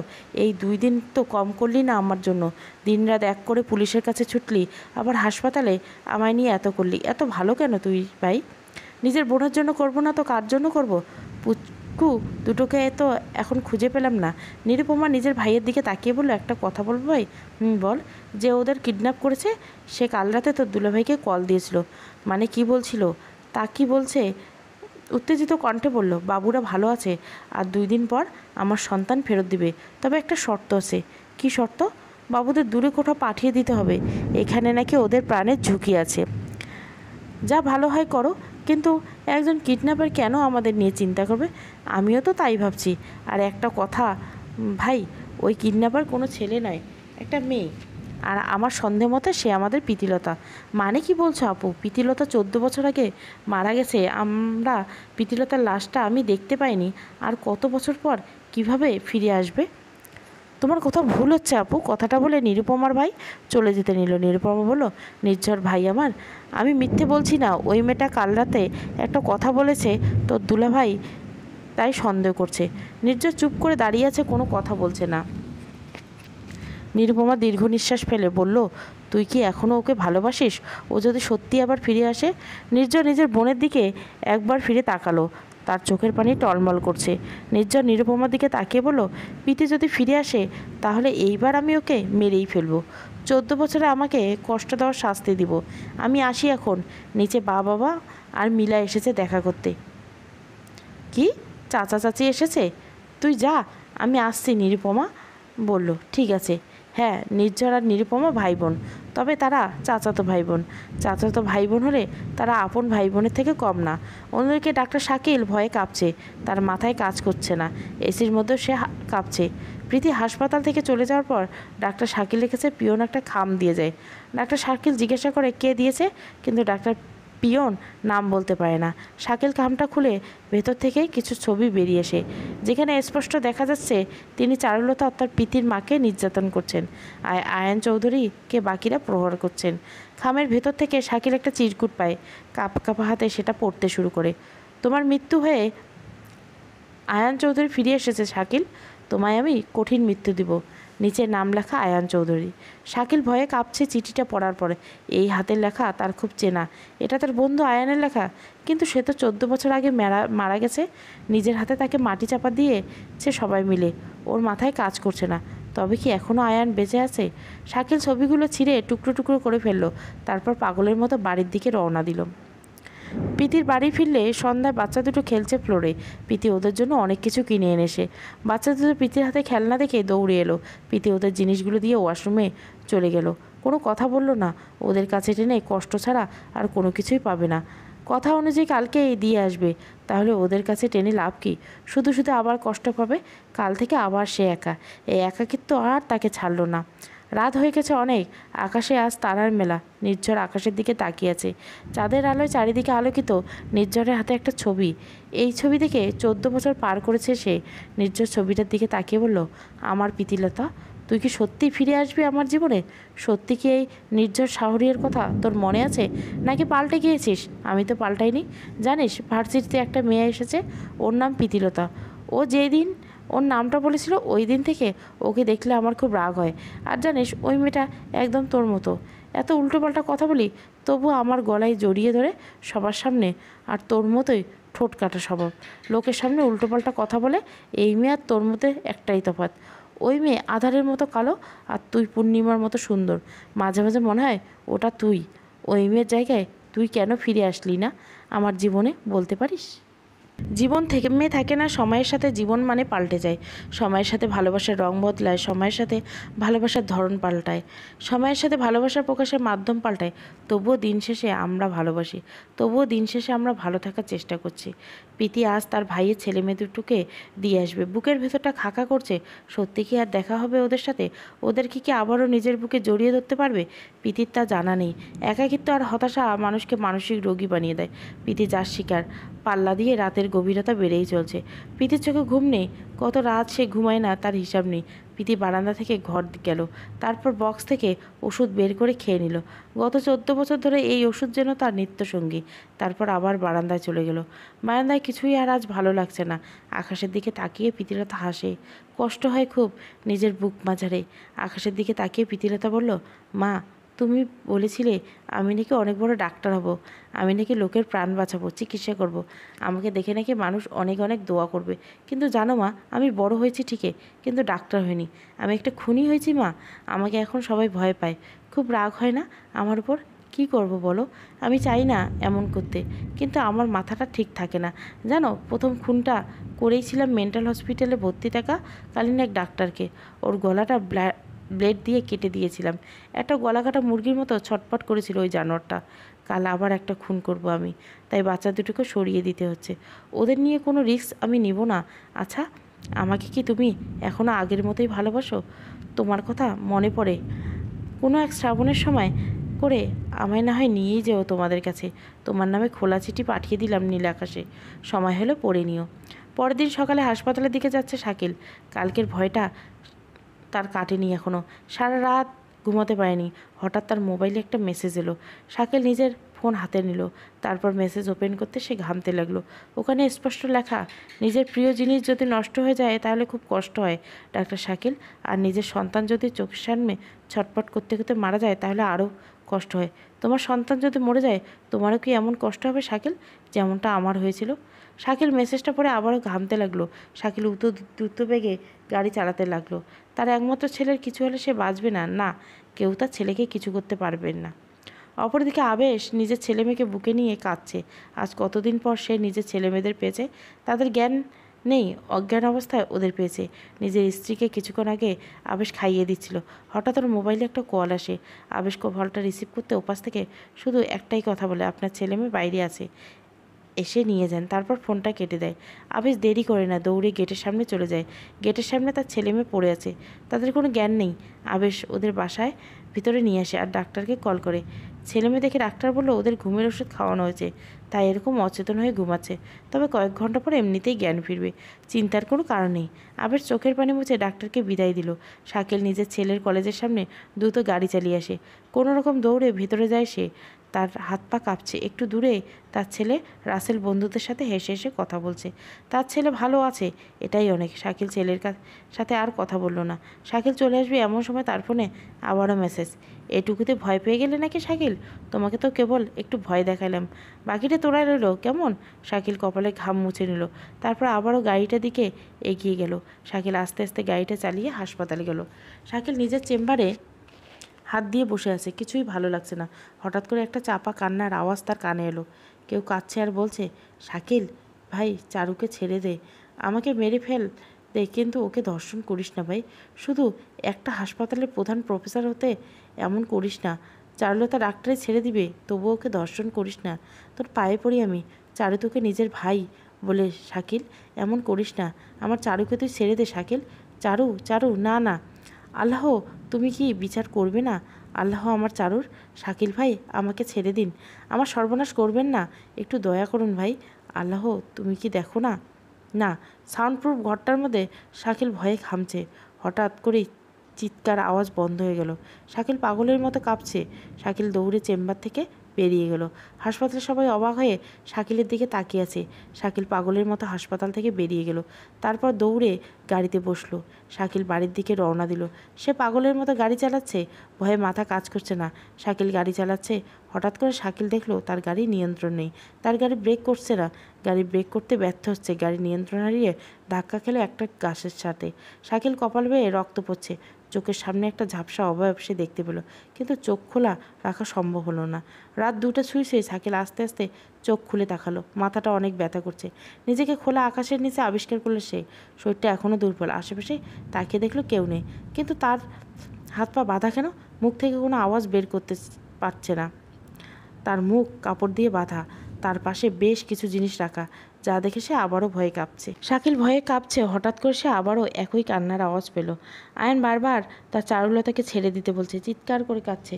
এই 2 দিন তো কম করলি না আমার জন্য। দিনরাত এক করে পুলিশের কাছে ছুটলি, আবার হাসপাতালে আমায় নিয়ে এত করলি। এত ভালো কেন তুই ভাই? নিজের বোনের জন্য করবো না তো কার জন্য করব? পুচকু দুটোকে তো এখন খুঁজে পেলাম না। নিরুপমা নিজের ভাইয়ের দিকে তাকিয়ে বলল, একটা কথা বলবো ভাই? বল। যে ওদের কিডন্যাপ করেছে সে কাল রাতে তোর দুলাভাইকে কল দিয়েছিল। মানে কি বলছিল? তা কি বলছে? উত্তেজিত কণ্ঠে বলল, বাবুরা ভালো আছে, আর 2 দিন পর আমার সন্তান ফেরত দিবে, তবে একটা শর্ত আছে। কি শর্ত? বাবুদের দূরে কোথাও পাঠিয়ে দিতে হবে, এখানে নাকি ওদের প্রাণের ঝুঁকি আছে। যা ভালো হয় করো, কিন্তু একজন কিডন্যাপার কেন আমাদের নিয়ে চিন্তা করবে? আমিও তো তাই ভাবছি। আর একটা কথা ভাই, ওই কিডন্যাপার কোনো ছেলে নয়, একটা মেয়ে। আর আমার সন্দেহ মতে সে আমাদের প্রীতিলতা। মানে কি বলছো আপু? প্রীতিলতা 14 বছর আগে মারা গেছে, আমরা প্রীতিলতার লাশটা আমি দেখতে পাইনি। আর কত বছর পর কিভাবে ফিরে আসবে? তোমার কোথাও ভুল হচ্ছে আপু। কথাটা বলে নিরুপমার ভাই চলে যেতে নিল। নিরুপমা বলল, নির্ঝর ভাই আমার, আমি মিথ্যে বলছি না। ওই মেয়েটা কাল রাতে একটা কথা বলেছে তোর দুলাভাই, তাই সন্দেহ করছে। নির্ঝর চুপ করে দাঁড়িয়ে আছে, কোনো কথা বলছে না। নিরুপমা দীর্ঘ নিঃশ্বাস ফেলে বলল, তুই কি এখনও ওকে ভালোবাসিস? ও যদি সত্যি আবার ফিরে আসে? নির্ঝর নিজের বোনের দিকে একবার ফিরে তাকালো, তার চোখের পানি টলমল করছে। নির্ঝর নিরুপমার দিকে তাকিয়ে বলল, প্রীতি যদি ফিরে আসে তাহলে এইবার আমি ওকে মেরেই ফেলবো। 14 বছরে আমাকে কষ্ট দেওয়ার শাস্তি দিব। আমি আসি এখন। নিচে বাবা আর মিলা এসেছে দেখা করতে। কি? চাচা চাচি এসেছে? তুই যা, আমি আসছি, নিরুপমা বলল। ঠিক আছে। হ্যাঁ, নির্ঝর আর নিরুপমা ভাই বোন, তবে তারা চাচাতো ভাই বোন। চাচাতো ভাই বোন হলে তারা আপন ভাই বোনের থেকে কম না। অন্যদিকে ডাক্তার শাকিল ভয়ে কাঁপছে, তার মাথায় কাজ করছে না, এসির মধ্যেও সে কাঁপছে। প্রীতি হাসপাতাল থেকে চলে যাওয়ার পর ডাক্তার শাকিল রেখেছে পিয়ন একটা খাম দিয়ে যায়। ডাক্তার শাকিল জিজ্ঞাসা করে কে দিয়েছে, কিন্তু ডাক্তার পিয়ন নাম বলতে পারে না। শাকিল খামটা খুলে ভেতর থেকে কিছু ছবি বেরিয়ে আসে, যেখানে স্পষ্ট দেখা যাচ্ছে তিনি চারুলতা অর্থাৎ প্রীতির মাকে নির্যাতন করছেন, আর আয়ান চৌধুরীকে বাকিরা প্রহার করছেন। খামের ভেতর থেকে শাকিল একটা চিরকুট পায়, কাঁপা কাঁপা হাতে সেটা পড়তে শুরু করে। তোমার মৃত্যু হয়ে আয়ান চৌধুরী ফিরে এসেছে শাকিল, তোমায় আমি কঠিন মৃত্যু দিব। নিচে নাম লেখা আয়ান চৌধুরী। শাকিল ভয়ে কাঁপছে চিঠিটা পড়ার পরে। এই হাতের লেখা তার খুব চেনা, এটা তার বন্ধু আয়ানের লেখা, কিন্তু সে তো 14 বছর আগে মারা গেছে। নিজের হাতে তাকে মাটি চাপা দিয়েছে সবাই মিলে, ওর মাথায় কাজ করছে না। তবে কি এখনও আয়ান বেঁচে আছে? শাকিল ছবিগুলো ছিঁড়ে টুকরো টুকরো করে ফেললো, তারপর পাগলের মতো বাড়ির দিকে রওনা দিল। প্রীতির বাড়ি ফিরলে সন্ধ্যায় বাচ্চা দুটো খেলছে ফ্লোরে। প্রীতি ওদের জন্য অনেক কিছু কিনে এনেছে। বাচ্চা দুটো প্রীতির হাতে খেলনা দেখে দৌড়ে এলো। প্রীতি ওদের জিনিসগুলো দিয়ে ওয়াশরুমে চলে গেল। কোনো কথা বলল না, ওদের কাছে টেনে কষ্ট ছাড়া আর কোনো কিছুই পাবে না। কথা অনুযায়ী কালকে দিয়ে আসবে, তাহলে ওদের কাছে টেনে লাভ কি? শুধু শুধু আবার কষ্ট পাবে। কাল থেকে আবার সে একা। এই একাকিত্ব আর তাকে ছাড়ল না। রাত হয়ে গেছে অনেক, আকাশে আজ তারার মেলা। নির্ঝর আকাশের দিকে তাকিয়ে আছে, চাঁদের আলোয় চারিদিকে আলোকিত। নির্ঝরের হাতে একটা ছবি, এই ছবি দেখে 14 বছর পার করেছে সে। নির্ঝর ছবিটার দিকে তাকিয়ে বলল, আমার প্রীতিলতা, তুই কি সত্যিই ফিরে আসবি আমার জীবনে? সত্যি কি এই নির্ঝর শাহরিয়ার কথা তোর মনে আছে, নাকি পাল্টে গিয়েছিস? আমি তো পাল্টাইনি। জানিস, ভার্সিটিতে একটা মেয়ে এসেছে, ওর নাম প্রীতিলতা। ও যেদিন ওর নামটা বলেছিল ওই দিন থেকে ওকে দেখলে আমার খুব রাগ হয়। আর জানিস, ওই মেয়েটা একদম তোর মতো। এত উল্টোপাল্টা কথা বলি, তবু আমার গলায় জড়িয়ে ধরে সবার সামনে। আর তোর মতোই ঠোঁট কাটা স্বভাব, লোকের সামনে উল্টোপাল্টা কথা বলে। এই মেয়ে আর তোর মধ্যে একটাই তফাৎ, ওই মেয়ে আধারের মতো কালো, আর তুই পূর্ণিমার মতো সুন্দর। মাঝে মাঝে মনে হয় ওটা তুই। ওই মেয়ের জায়গায় তুই কেন ফিরে আসলি না আমার জীবনে, বলতে পারিস? জীবন থেমে থাকে না, সময়ের সাথে জীবন মানে পাল্টে যায়। সময়ের সাথে ভালোবাসার রং বদলায়, সময়ের সাথে ভালোবাসার ধরন পাল্টায়, সময়ের সাথে ভালোবাসার প্রকাশের মাধ্যম পাল্টায়। তবুও দিন শেষে আমরা ভালোবাসি, তবুও দিন শেষে আমরা ভালো থাকার চেষ্টা করছি। প্রীতি আজ তার ভাইয়ের ছেলে মেয়ে দুটোকে দিয়ে আসবে। বুকের ভেতরটা খাকা করছে। সত্যি কি আর দেখা হবে ওদের সাথে? ওদেরকে কি আবারও নিজের বুকে জড়িয়ে ধরতে পারবে? প্রীতির তা জানা নেই। একাকিত্ব আর হতাশা মানুষকে মানসিক রোগী বানিয়ে দেয়। প্রীতি যার শিকার, পাল্লা দিয়ে রাতের গভীরতা বেড়েই চলছে। প্রীতির চোখে ঘুম নেই, কত রাত সে ঘুমায় না তার হিসাব নেই। প্রীতি বারান্দা থেকে ঘর গেল, তারপর বক্স থেকে ওষুধ বের করে খেয়ে নিল। গত 14 বছর ধরে এই ওষুধ যেন তার নিত্যসঙ্গী। তারপর আবার বারান্দায় চলে গেল। বারান্দায় কিছুই আর আজ ভালো লাগছে না। আকাশের দিকে তাকিয়ে প্রীতিলতা হাসে, কষ্ট হয় খুব নিজের বুক মাঝারে। আকাশের দিকে তাকিয়ে প্রীতিলতা বলল, মা, তুমি বলেছিলে আমি নাকি অনেক বড় ডাক্তার হব, আমি নাকি লোকের প্রাণ বাঁচাবো, চিকিৎসা করব, আমাকে দেখে নাকি মানুষ অনেক অনেক দোয়া করবে। কিন্তু জানো মা, আমি বড় হয়েছি ঠিকই, কিন্তু ডাক্তার হইনি। আমি একটা খুনি হয়েছি মা। আমাকে এখন সবাই ভয় পায়, খুব রাগ হয় না আমার উপর? কী করব বলো? আমি চাই না এমন করতে, কিন্তু আমার মাথাটা ঠিক থাকে না। জানো, প্রথম খুনটা করেইছিলাম মেন্টাল হসপিটালে ভর্তি থাকা কালীন এক ডাক্তারকে। ওর গলাটা ব্লেড দিয়ে কেটে দিয়েছিলাম। একটা গলা কাটা মুরগির মতো ছটপট করেছিল ওই জানোয়ারটা। কাল আবার একটা খুন করব আমি, তাই বাচ্চা দুটোকে সরিয়ে দিতে হচ্ছে। ওদের নিয়ে কোনো রিস্ক আমি নিব না। আচ্ছা, আমাকে কি তুমি এখনও আগের মতোই ভালোবাসো? তোমার কথা মনে পড়ে? কোনো এক শ্রাবণের সময় করে আমায় না হয় নিয়েই যেও তোমাদের কাছে। তোমার নামে খোলা চিঠি পাঠিয়ে দিলাম নীল আকাশে, সময় হলে পড়ে নিও। পরের দিন সকালে হাসপাতালের দিকে যাচ্ছে শাকিল। কালকের ভয়টা তার কাটেনি এখনও। সারা রাত ঘুমাতে পারেনি। হঠাৎ তার মোবাইলে একটা মেসেজ এলো। শাকিল নিজের ফোন হাতে নিল, তারপর মেসেজ ওপেন করতে সে ঘামতে লাগলো। ওখানে স্পষ্ট লেখা, নিজের প্রিয় জিনিস যদি নষ্ট হয়ে যায় তাহলে খুব কষ্ট হয় ডাক্তার শাকিল, আর নিজের সন্তান যদি চোখের সামনে ছটপট করতে করতে মারা যায় তাহলে আরও কষ্ট হয়। তোমার সন্তান যদি মরে যায় তোমারও কি এমন কষ্ট হবে শাকিল, যেমনটা আমার হয়েছিল? শাকিল মেসেজটা পড়ে আবারও ঘামতে লাগলো। শাকিল দ্রুত বেগে গাড়ি চালাতে লাগলো। তার একমাত্র ছেলের কিছু হলে সে বাঁচবে না, না, কেউ তার ছেলেকে কিছু করতে পারবেন না। অপরদিকে আবেশ নিজের ছেলে মেয়েকে বুকে নিয়ে কাঁদছে। আজ কতদিন পর সে নিজের ছেলে মেয়েদের পেয়েছে, তাদের জ্ঞান নেই, অজ্ঞান অবস্থায় ওদের পেয়েছে। নিজের স্ত্রীকে কিছুক্ষণ আগে আবেশ খাইয়ে দিচ্ছিল। হঠাৎ ওর মোবাইলে একটা কল আসে। আবেশ কলটা রিসিভ করতে ওপাশ থেকে শুধু একটাই কথা বলে, আপনার ছেলে মেয়ে বাইরে আছে, এসে নিয়ে যান। তারপর ফোনটা কেটে দেয়। আবেশ দেরি করে না, দৌড়ে গেটের সামনে চলে যায়। গেটের সামনে তার ছেলে মেয়ে পড়ে আছে, তাদের কোনো জ্ঞান নেই। আবেশ ওদের বাসায় ভিতরে নিয়ে আসে আর ডাক্তারকে কল করে। ছেলে মেয়ে দেখে ডাক্তার বলল ওদের ঘুমের ওষুধ খাওয়ানো হয়েছে, তাই এরকম অচেতন হয়ে ঘুমাচ্ছে, তবে কয়েক ঘন্টা পরে এমনিতেই জ্ঞান ফিরবে, চিন্তার কোনো কারণ নেই। আবেশ চোখের পানি মুছে ডাক্তারকে বিদায় দিল। শাকিল নিজের ছেলের কলেজের সামনে দ্রুত গাড়ি চালিয়ে আসে। কোনো রকম দৌড়ে ভিতরে যায় সে। তার হাত পা কাঁপছে। একটু দূরে তার ছেলে রাসেল বন্ধুদের সাথে হেসে হেসে কথা বলছে। তার ছেলে ভালো আছে, এটাই অনেক। শাকিল ছেলের সাথে আর কথা বলল না। শাকিল চলে আসবে এমন সময় তার ফোনে আবারও মেসেজ। এটুকুতে ভয় পেয়ে গেলে নাকি শাকিল? তোমাকে তো কেবল একটু ভয় দেখালাম, বাকিটা তোরা রইল কেমন? শাকিল কপালে ঘাম মুছে নিল। তারপর আবারও গাড়িটার দিকে এগিয়ে গেল। শাকিল আস্তে আস্তে গাড়িটা চালিয়ে হাসপাতালে গেল। শাকিল নিজের চেম্বারে হাত দিয়ে বসে আছে, কিছুই ভালো লাগছে না। হঠাৎ করে একটা চাপা কান্নার আওয়াজ তার কানে এলো। কেউ কাঁদছে আর বলছে, শাকিল ভাই, চারুকে ছেড়ে দে, আমাকে মেরে ফেল দে, কিন্তু ওকে ধর্ষণ করিস না ভাই। শুধু একটা হাসপাতালের প্রধান প্রফেসর হতে এমন করিস না। চারুলতা ডাক্তারে ছেড়ে দিবে, তবুও ওকে ধর্ষণ করিস না। তোর পায়ে পড়ি আমি, চারু তোকে নিজের ভাই বলে। শাকিল এমন করিস না, আমার চারুকে তুই ছেড়ে দে শাকিল। চারু, চারু, না না। আল্লাহ, তুমি কি বিচার করবে না? আল্লাহ আমার চারুর। শাকিল ভাই, আমাকে ছেড়ে দিন, আমার সর্বনাশ করবেন না, একটু দয়া করুন ভাই। আল্লাহ, তুমি কি দেখো না? না। সাউন্ডপ্রুফ ঘরটার মধ্যে শাকিল ভয়ে ঘামছে। হঠাৎ করেই চিৎকার আওয়াজ বন্ধ হয়ে গেল। শাকিল পাগলের মতো কাঁপছে। শাকিল দৌড়ে চেম্বার থেকে বেরিয়ে গেল। হাসপাতালে সবাই অবাক হয়ে শাকিলের দিকে তাকিয়ে আছে। শাকিল পাগলের মতো হাসপাতাল থেকে বেরিয়ে গেল। তারপর দৌড়ে গাড়িতে বসলো। শাকিল বাড়ির দিকে রওনা দিল। সে পাগলের মতো গাড়ি চালাচ্ছে, ভয়ে মাথা কাজ করছে না। শাকিল গাড়ি চালাচ্ছে। হঠাৎ করে শাকিল দেখলো তার গাড়ি নিয়ন্ত্রণ নেই। তার গাড়ি ব্রেক করছে না, গাড়ি ব্রেক করতে ব্যর্থ হচ্ছে। গাড়ি নিয়ন্ত্রণ হারিয়ে ধাক্কা খেলো একটা গাছের সাথে। শাকিল কপাল বেয়ে রক্ত পড়ছে। চোখের সামনে একটা ঝাপসা অবয়ব সে দেখতে পেল, কিন্তু চোখ খোলা রাখা সম্ভব হলো না। রাত 2টা ছুঁইছে। শাকিল আস্তে আস্তে চোখ খুলে তাকালো। মাথাটা অনেক ব্যথা করছে। নিজেকে খোলা আকাশের নিচে আবিষ্কার করলো সে। শরীরটা এখনও দুর্বল। আশেপাশে তাকিয়ে দেখলো কেউ নেই, কিন্তু তার হাত পা বাঁধা কেন? মুখ থেকে কোনো আওয়াজ বের করতে পারছে না। তার মুখ কাপড় দিয়ে বাঁধা। তার পাশে বেশ কিছু জিনিস রাখা, যা দেখে সে আবারও ভয়ে কাঁপছে। শাকিল ভয়ে কাঁপছে। হঠাৎ করে সে আবারও একই কান্নার আওয়াজ পেল। আয়ন বারবার তার চারুলতাকে ছেড়ে দিতে বলছে, চিৎকার করে কাঁদছে।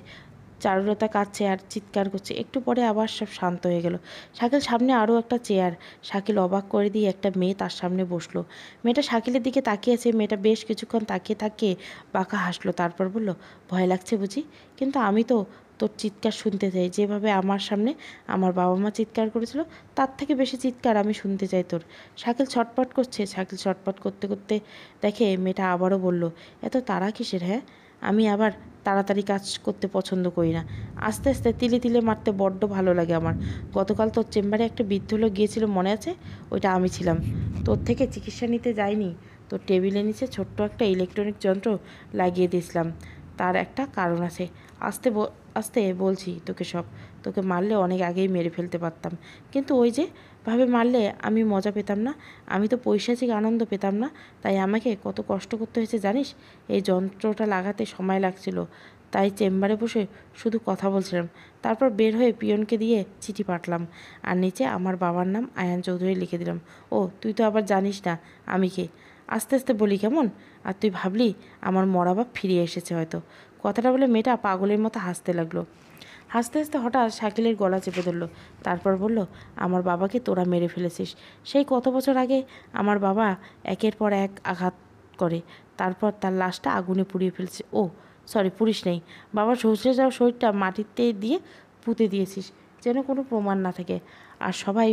চারুলতা কাঁদছে আর চিৎকার করছে। একটু পরে আবার সব শান্ত হয়ে গেল। শাকিল সামনে আরও একটা চেয়ার। শাকিল অবাক করে দিয়ে একটা মেয়ে তার সামনে বসলো। মেয়েটা শাকিলের দিকে তাকিয়েছে। মেয়েটা বেশ কিছুক্ষণ তাকিয়ে তাকিয়ে বাঁকা হাসলো। তারপর বলল, ভয় লাগছে বুঝি? কিন্তু আমি তো তোর চিৎকার শুনতে চাই। যেভাবে আমার সামনে আমার বাবা মা চিৎকার করেছিল, তার থেকে বেশি চিৎকার আমি শুনতে চাই তোর। শাকিল ছটপট করছে। শাকিল ছটপট করতে করতে দেখে মেয়েটা আবারও বলল, এত তাড়া কিসের? হ্যাঁ, আমি আবার তাড়াতাড়ি কাজ করতে পছন্দ করি না। আস্তে আস্তে তিলে তিলে মারতে বড্ড ভালো লাগে আমার। গতকাল তোর চেম্বারে একটা বৃদ্ধ লোক গিয়েছিল, মনে আছে? ওইটা আমি ছিলাম। তোর থেকে চিকিৎসা নিতে যাইনি, তোর টেবিলের নিচে ছোট্ট একটা ইলেকট্রনিক যন্ত্র লাগিয়ে দিয়েছিলাম। তার একটা কারণ আছে। আস্তে আস্তে বলছি তোকে সব। তোকে মারলে অনেক আগেই মেরে ফেলতে পারতাম, কিন্তু ওই যে ভাবে মারলে আমি মজা পেতাম না, আমি তো পৈশাচিক আনন্দ পেতাম না, তাই আমাকে কত কষ্ট করতে হয়েছে জানিস? এই যন্ত্রটা লাগাতে সময় লাগছিল, তাই চেম্বারে বসে শুধু কথা বলছিলাম। তারপর বের হয়ে পিয়নকে দিয়ে চিঠি পাঠালাম, আর নিচে আমার বাবার নাম আয়ান চৌধুরী লিখে দিলাম। ও, তুই তো আবার জানিস না আমি কে। আস্তে আস্তে বলি কেমন? আর তুই ভাবলি আমার মরা বাপ ফিরে এসেছে হয়তো। কথাটা বলে মেয়েটা পাগলের মতো হাসতে লাগলো। হাসতে হাসতে হঠাৎ শাকিলের গলা চেপে ধরল। তারপর বলল, আমার বাবাকে তোরা মেরে ফেলেছিস। সেই কত বছর আগে আমার বাবা একের পর এক আঘাত করে, তারপর তার লাশটা আগুনে পুড়িয়ে ফেলছে। ও সরি, পুড়িস নেই, বাবার ঝলসে যাওয়া শরীরটা মাটিতে দিয়ে পুঁতে দিয়েছিস, যেন কোনো প্রমাণ না থাকে। আর সবাই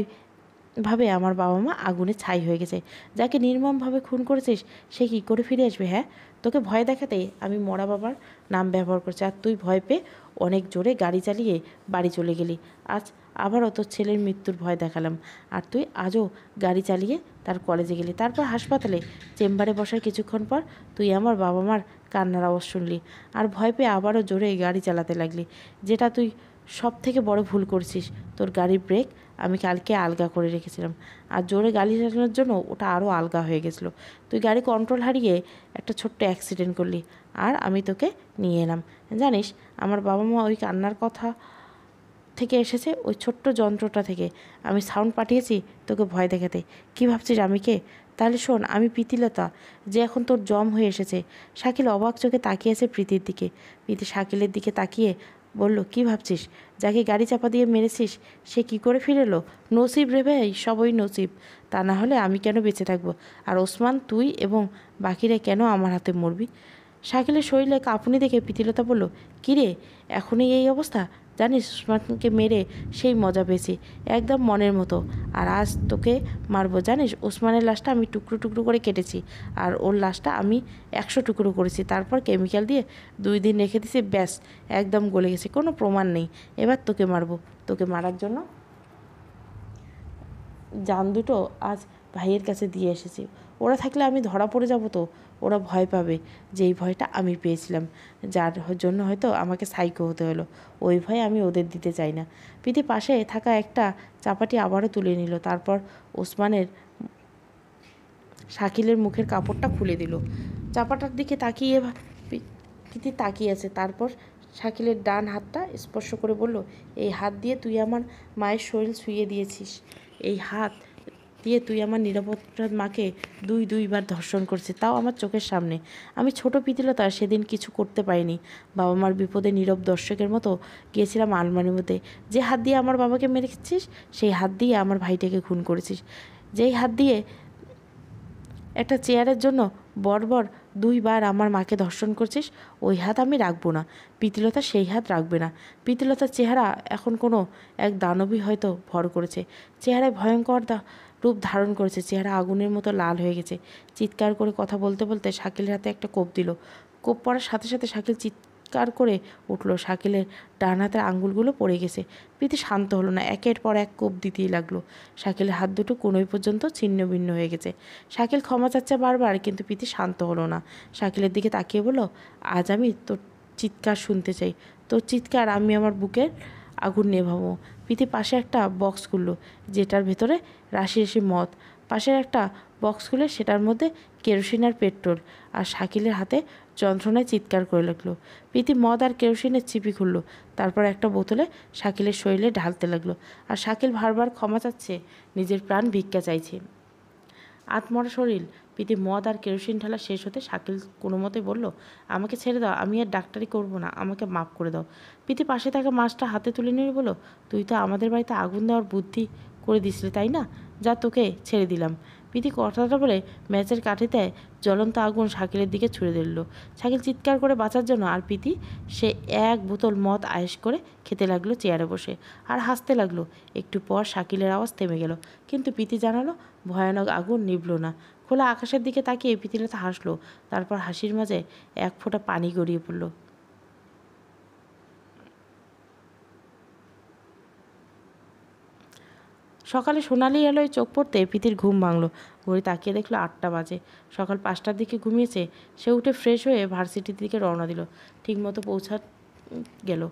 ভাবে আমার বাবা মা আগুনে ছাই হয়ে গেছে। যাকে নির্মমভাবে খুন করেছিস সে কী করে ফিরে আসবে? হ্যাঁ, তোকে ভয় দেখাতেই আমি মরা বাবার নাম ব্যবহার করছি, আর তুই ভয় পেয়ে অনেক জোরে গাড়ি চালিয়ে বাড়ি চলে গেলি। আজ আবারও তোর ছেলের মৃত্যুর ভয় দেখালাম, আর তুই আজও গাড়ি চালিয়ে তার কলেজে গেলি। তারপর হাসপাতালে চেম্বারে বসার কিছুক্ষণ পর তুই আমার বাবা মার কান্নার আওয়াজ শুনলি, আর ভয় পেয়ে আবারও জোরে গাড়ি চালাতে লাগলি। যেটা তুই সব থেকে বড় ভুল করছিস। তোর গাড়ির ব্রেক আমি কালকে আলগা করে রেখেছিলাম, আর জোরে গাড়ি চালানোর জন্য ওটা আরও আলগা হয়ে গেছিলো। তুই গাড়ি কন্ট্রোল হারিয়ে একটা ছোট্ট অ্যাক্সিডেন্ট করলি, আর আমি তোকে নিয়ে এলাম। জানিস, আমার বাবা মা ওই কান্নার কথা থেকে এসেছে, ওই ছোট্ট যন্ত্রটা থেকে। আমি সাউন্ড পাঠিয়েছি তোকে ভয় দেখাতে। কী ভাবছিস আমি কে? তাহলে শোন, আমি প্রীতিলতা, যে এখন তোর জম হয়ে এসেছে। শাকিল অবাক চোখে তাকিয়েছে প্রীতির দিকে। প্রীতি শাকিলের দিকে তাকিয়ে বলল, কী ভাবছিস? যাকে গাড়ি চাপা দিয়ে মেরেছিস সে কি করে ফিরে এলো? নসিব রে ভাই, সবই নসিব। তা না হলে আমি কেন বেঁচে থাকবো? আর ওসমান, তুই এবং বাকিরা কেন আমার হাতে মরবি? শাকিলের শরীরে কাঁপুনি দেখে প্রীতিলতা বলল, কিরে, এখনই এই অবস্থা? জানিস, ওসমানকে মেরে সেই মজা পেয়েছি, একদম মনের মতো। আর আজ তোকে মারবো। জানিস, ওসমানের লাশটা আমি টুকরো টুকরো করে কেটেছি, আর ওর লাশটা আমি 100 টুকরো করেছি, তারপর কেমিক্যাল দিয়ে 2 দিন রেখে দিয়েছি। ব্যাস, একদম গলে গেছে, কোনো প্রমাণ নেই। এবার তোকে মারবো। তোকে মারার জন্য জান দুটো আজ ভাইয়ের কাছে দিয়ে এসেছি। ওরা থাকলে আমি ধরা পড়ে যাব তো। ওরা ভয় পাবে, যেই ভয়টা আমি পেয়েছিলাম, যার জন্য হয়তো আমাকে সাইকো হতে হলো। ওই ভয় আমি ওদের দিতে চাই না। প্রীতি পাশে থাকা একটা চাপাটি আবারও তুলে নিল, তারপর ওসমানের শাকিলের মুখের কাপড়টা খুলে দিল। চাপাটার দিকে তাকিয়ে প্রীতি তাকিয়ে আছে, তারপর শাকিলের ডান হাতটা স্পর্শ করে বলল, এই হাত দিয়ে তুই আমার মায়ের শরীর ছুঁয়ে দিয়েছিস। এই হাত দিয়ে তুই আমার নিরাপত্তার মাকে দুইবার ধর্ষণ করছিস, তাও আমার চোখের সামনে। আমি ছোট প্রীতিলতা সেদিন কিছু করতে পারিনি। বাবা মার বিপদে নীরব দর্শকের মতো গিয়েছিলাম আলমারির মধ্যে। যে হাত দিয়ে আমার বাবাকে মেরেছিস সেই হাত দিয়ে আমার ভাইটাকে খুন করেছিস। যেই হাত দিয়ে একটা চেয়ারের জন্য বর্বর 2বার আমার মাকে ধর্ষণ করছিস, ওই হাত আমি রাখবো না। প্রীতিলতা সেই হাত রাখবে না। প্রীতিলতার চেহারা এখন কোনো এক দানবী হয়তো ভর করেছে। চেহারায় ভয়ঙ্কর রূপ ধারণ করেছে, চেহারা আগুনের মতো লাল হয়ে গেছে। চিৎকার করে কথা বলতে বলতে শাকিলের হাতে একটা কোপ দিল। কোপ পড়ার সাথে সাথে শাকিল চিৎকার করে উঠল। শাকিলের ডান হাতের আঙ্গুলগুলো পড়ে গেছে। প্রীতি শান্ত হলো না, একের পর এক কোপ দিতেই লাগলো। শাকিলের হাত দুটো কোনোই পর্যন্ত ছিন্ন ভিন্ন হয়ে গেছে। শাকিল ক্ষমা চাচ্ছে বারবার, কিন্তু প্রীতি শান্ত হলো না। শাকিলের দিকে তাকিয়ে বলল, আজ আমি তোর চিৎকার শুনতে চাই। তোর চিৎকার আমি আমার বুকের আগুন নেভাবো। প্রীতি পাশে একটা বক্স খুললো, যেটার ভেতরে রাশি রাশি মদ। পাশের একটা বক্স খুলে সেটার মধ্যে কেরোসিন আর পেট্রোল। আর শাকিলের হাতে যন্ত্রণায় চিৎকার করে লাগলো। প্রীতি মদ আর কেরোসিনের চিপি খুললো, তারপর একটা বোতলে শাকিলের শরীরে ঢালতে লাগলো। আর শাকিল বারবার ক্ষমা চাচ্ছে, নিজের প্রাণ ভিক্ষা চাইছে। আত্মরা শরীর। প্রীতি মদ আর কেরোসিন ঢালা শেষ হতে শাকিল কোনো মতে বলল, আমাকে ছেড়ে দাও, আমি আর ডাক্তারি করব না, আমাকে মাফ করে দাও। প্রীতি পাশে থাকা মাছটা হাতে তুলে নিয়ে বলল, তুই তো আমাদের বাড়িতে আগুন দেওয়ার বুদ্ধি করে দিসলি, তাই না? যা, তোকে ছেড়ে দিলাম। প্রীতি কথাটা বলে ম্যাচের কাঠিতে জ্বলন্ত আগুন শাকিলের দিকে ছুড়ে দিল। শাকিল চিৎকার করে বাঁচার জন্য, আর প্রীতি সে 1 বোতল মদ আয়েশ করে খেতে লাগলো চেয়ারে বসে, আর হাসতে লাগলো। একটু পর শাকিলের আওয়াজ থেমে গেল, কিন্তু প্রীতি জানালো ভয়ানক আগুন নিভল না। খোলা আকাশের দিকে তাকিয়ে প্রীতিলতা হাসলো, তারপর হাসির মাঝে 1 ফোঁটা পানি গড়িয়ে পড়ল। সকালে সোনালি আলোয় চোখ পড়তে প্রীতির ঘুম ভাঙল। ঘড়ি তাকিয়ে দেখলো 8টা বাজে। সকাল 5টার দিকে ঘুমিয়েছে। সে উঠে ফ্রেশ হয়ে ভার্সিটির দিকে রওনা দিল। ঠিকমতো পৌঁছা গেল।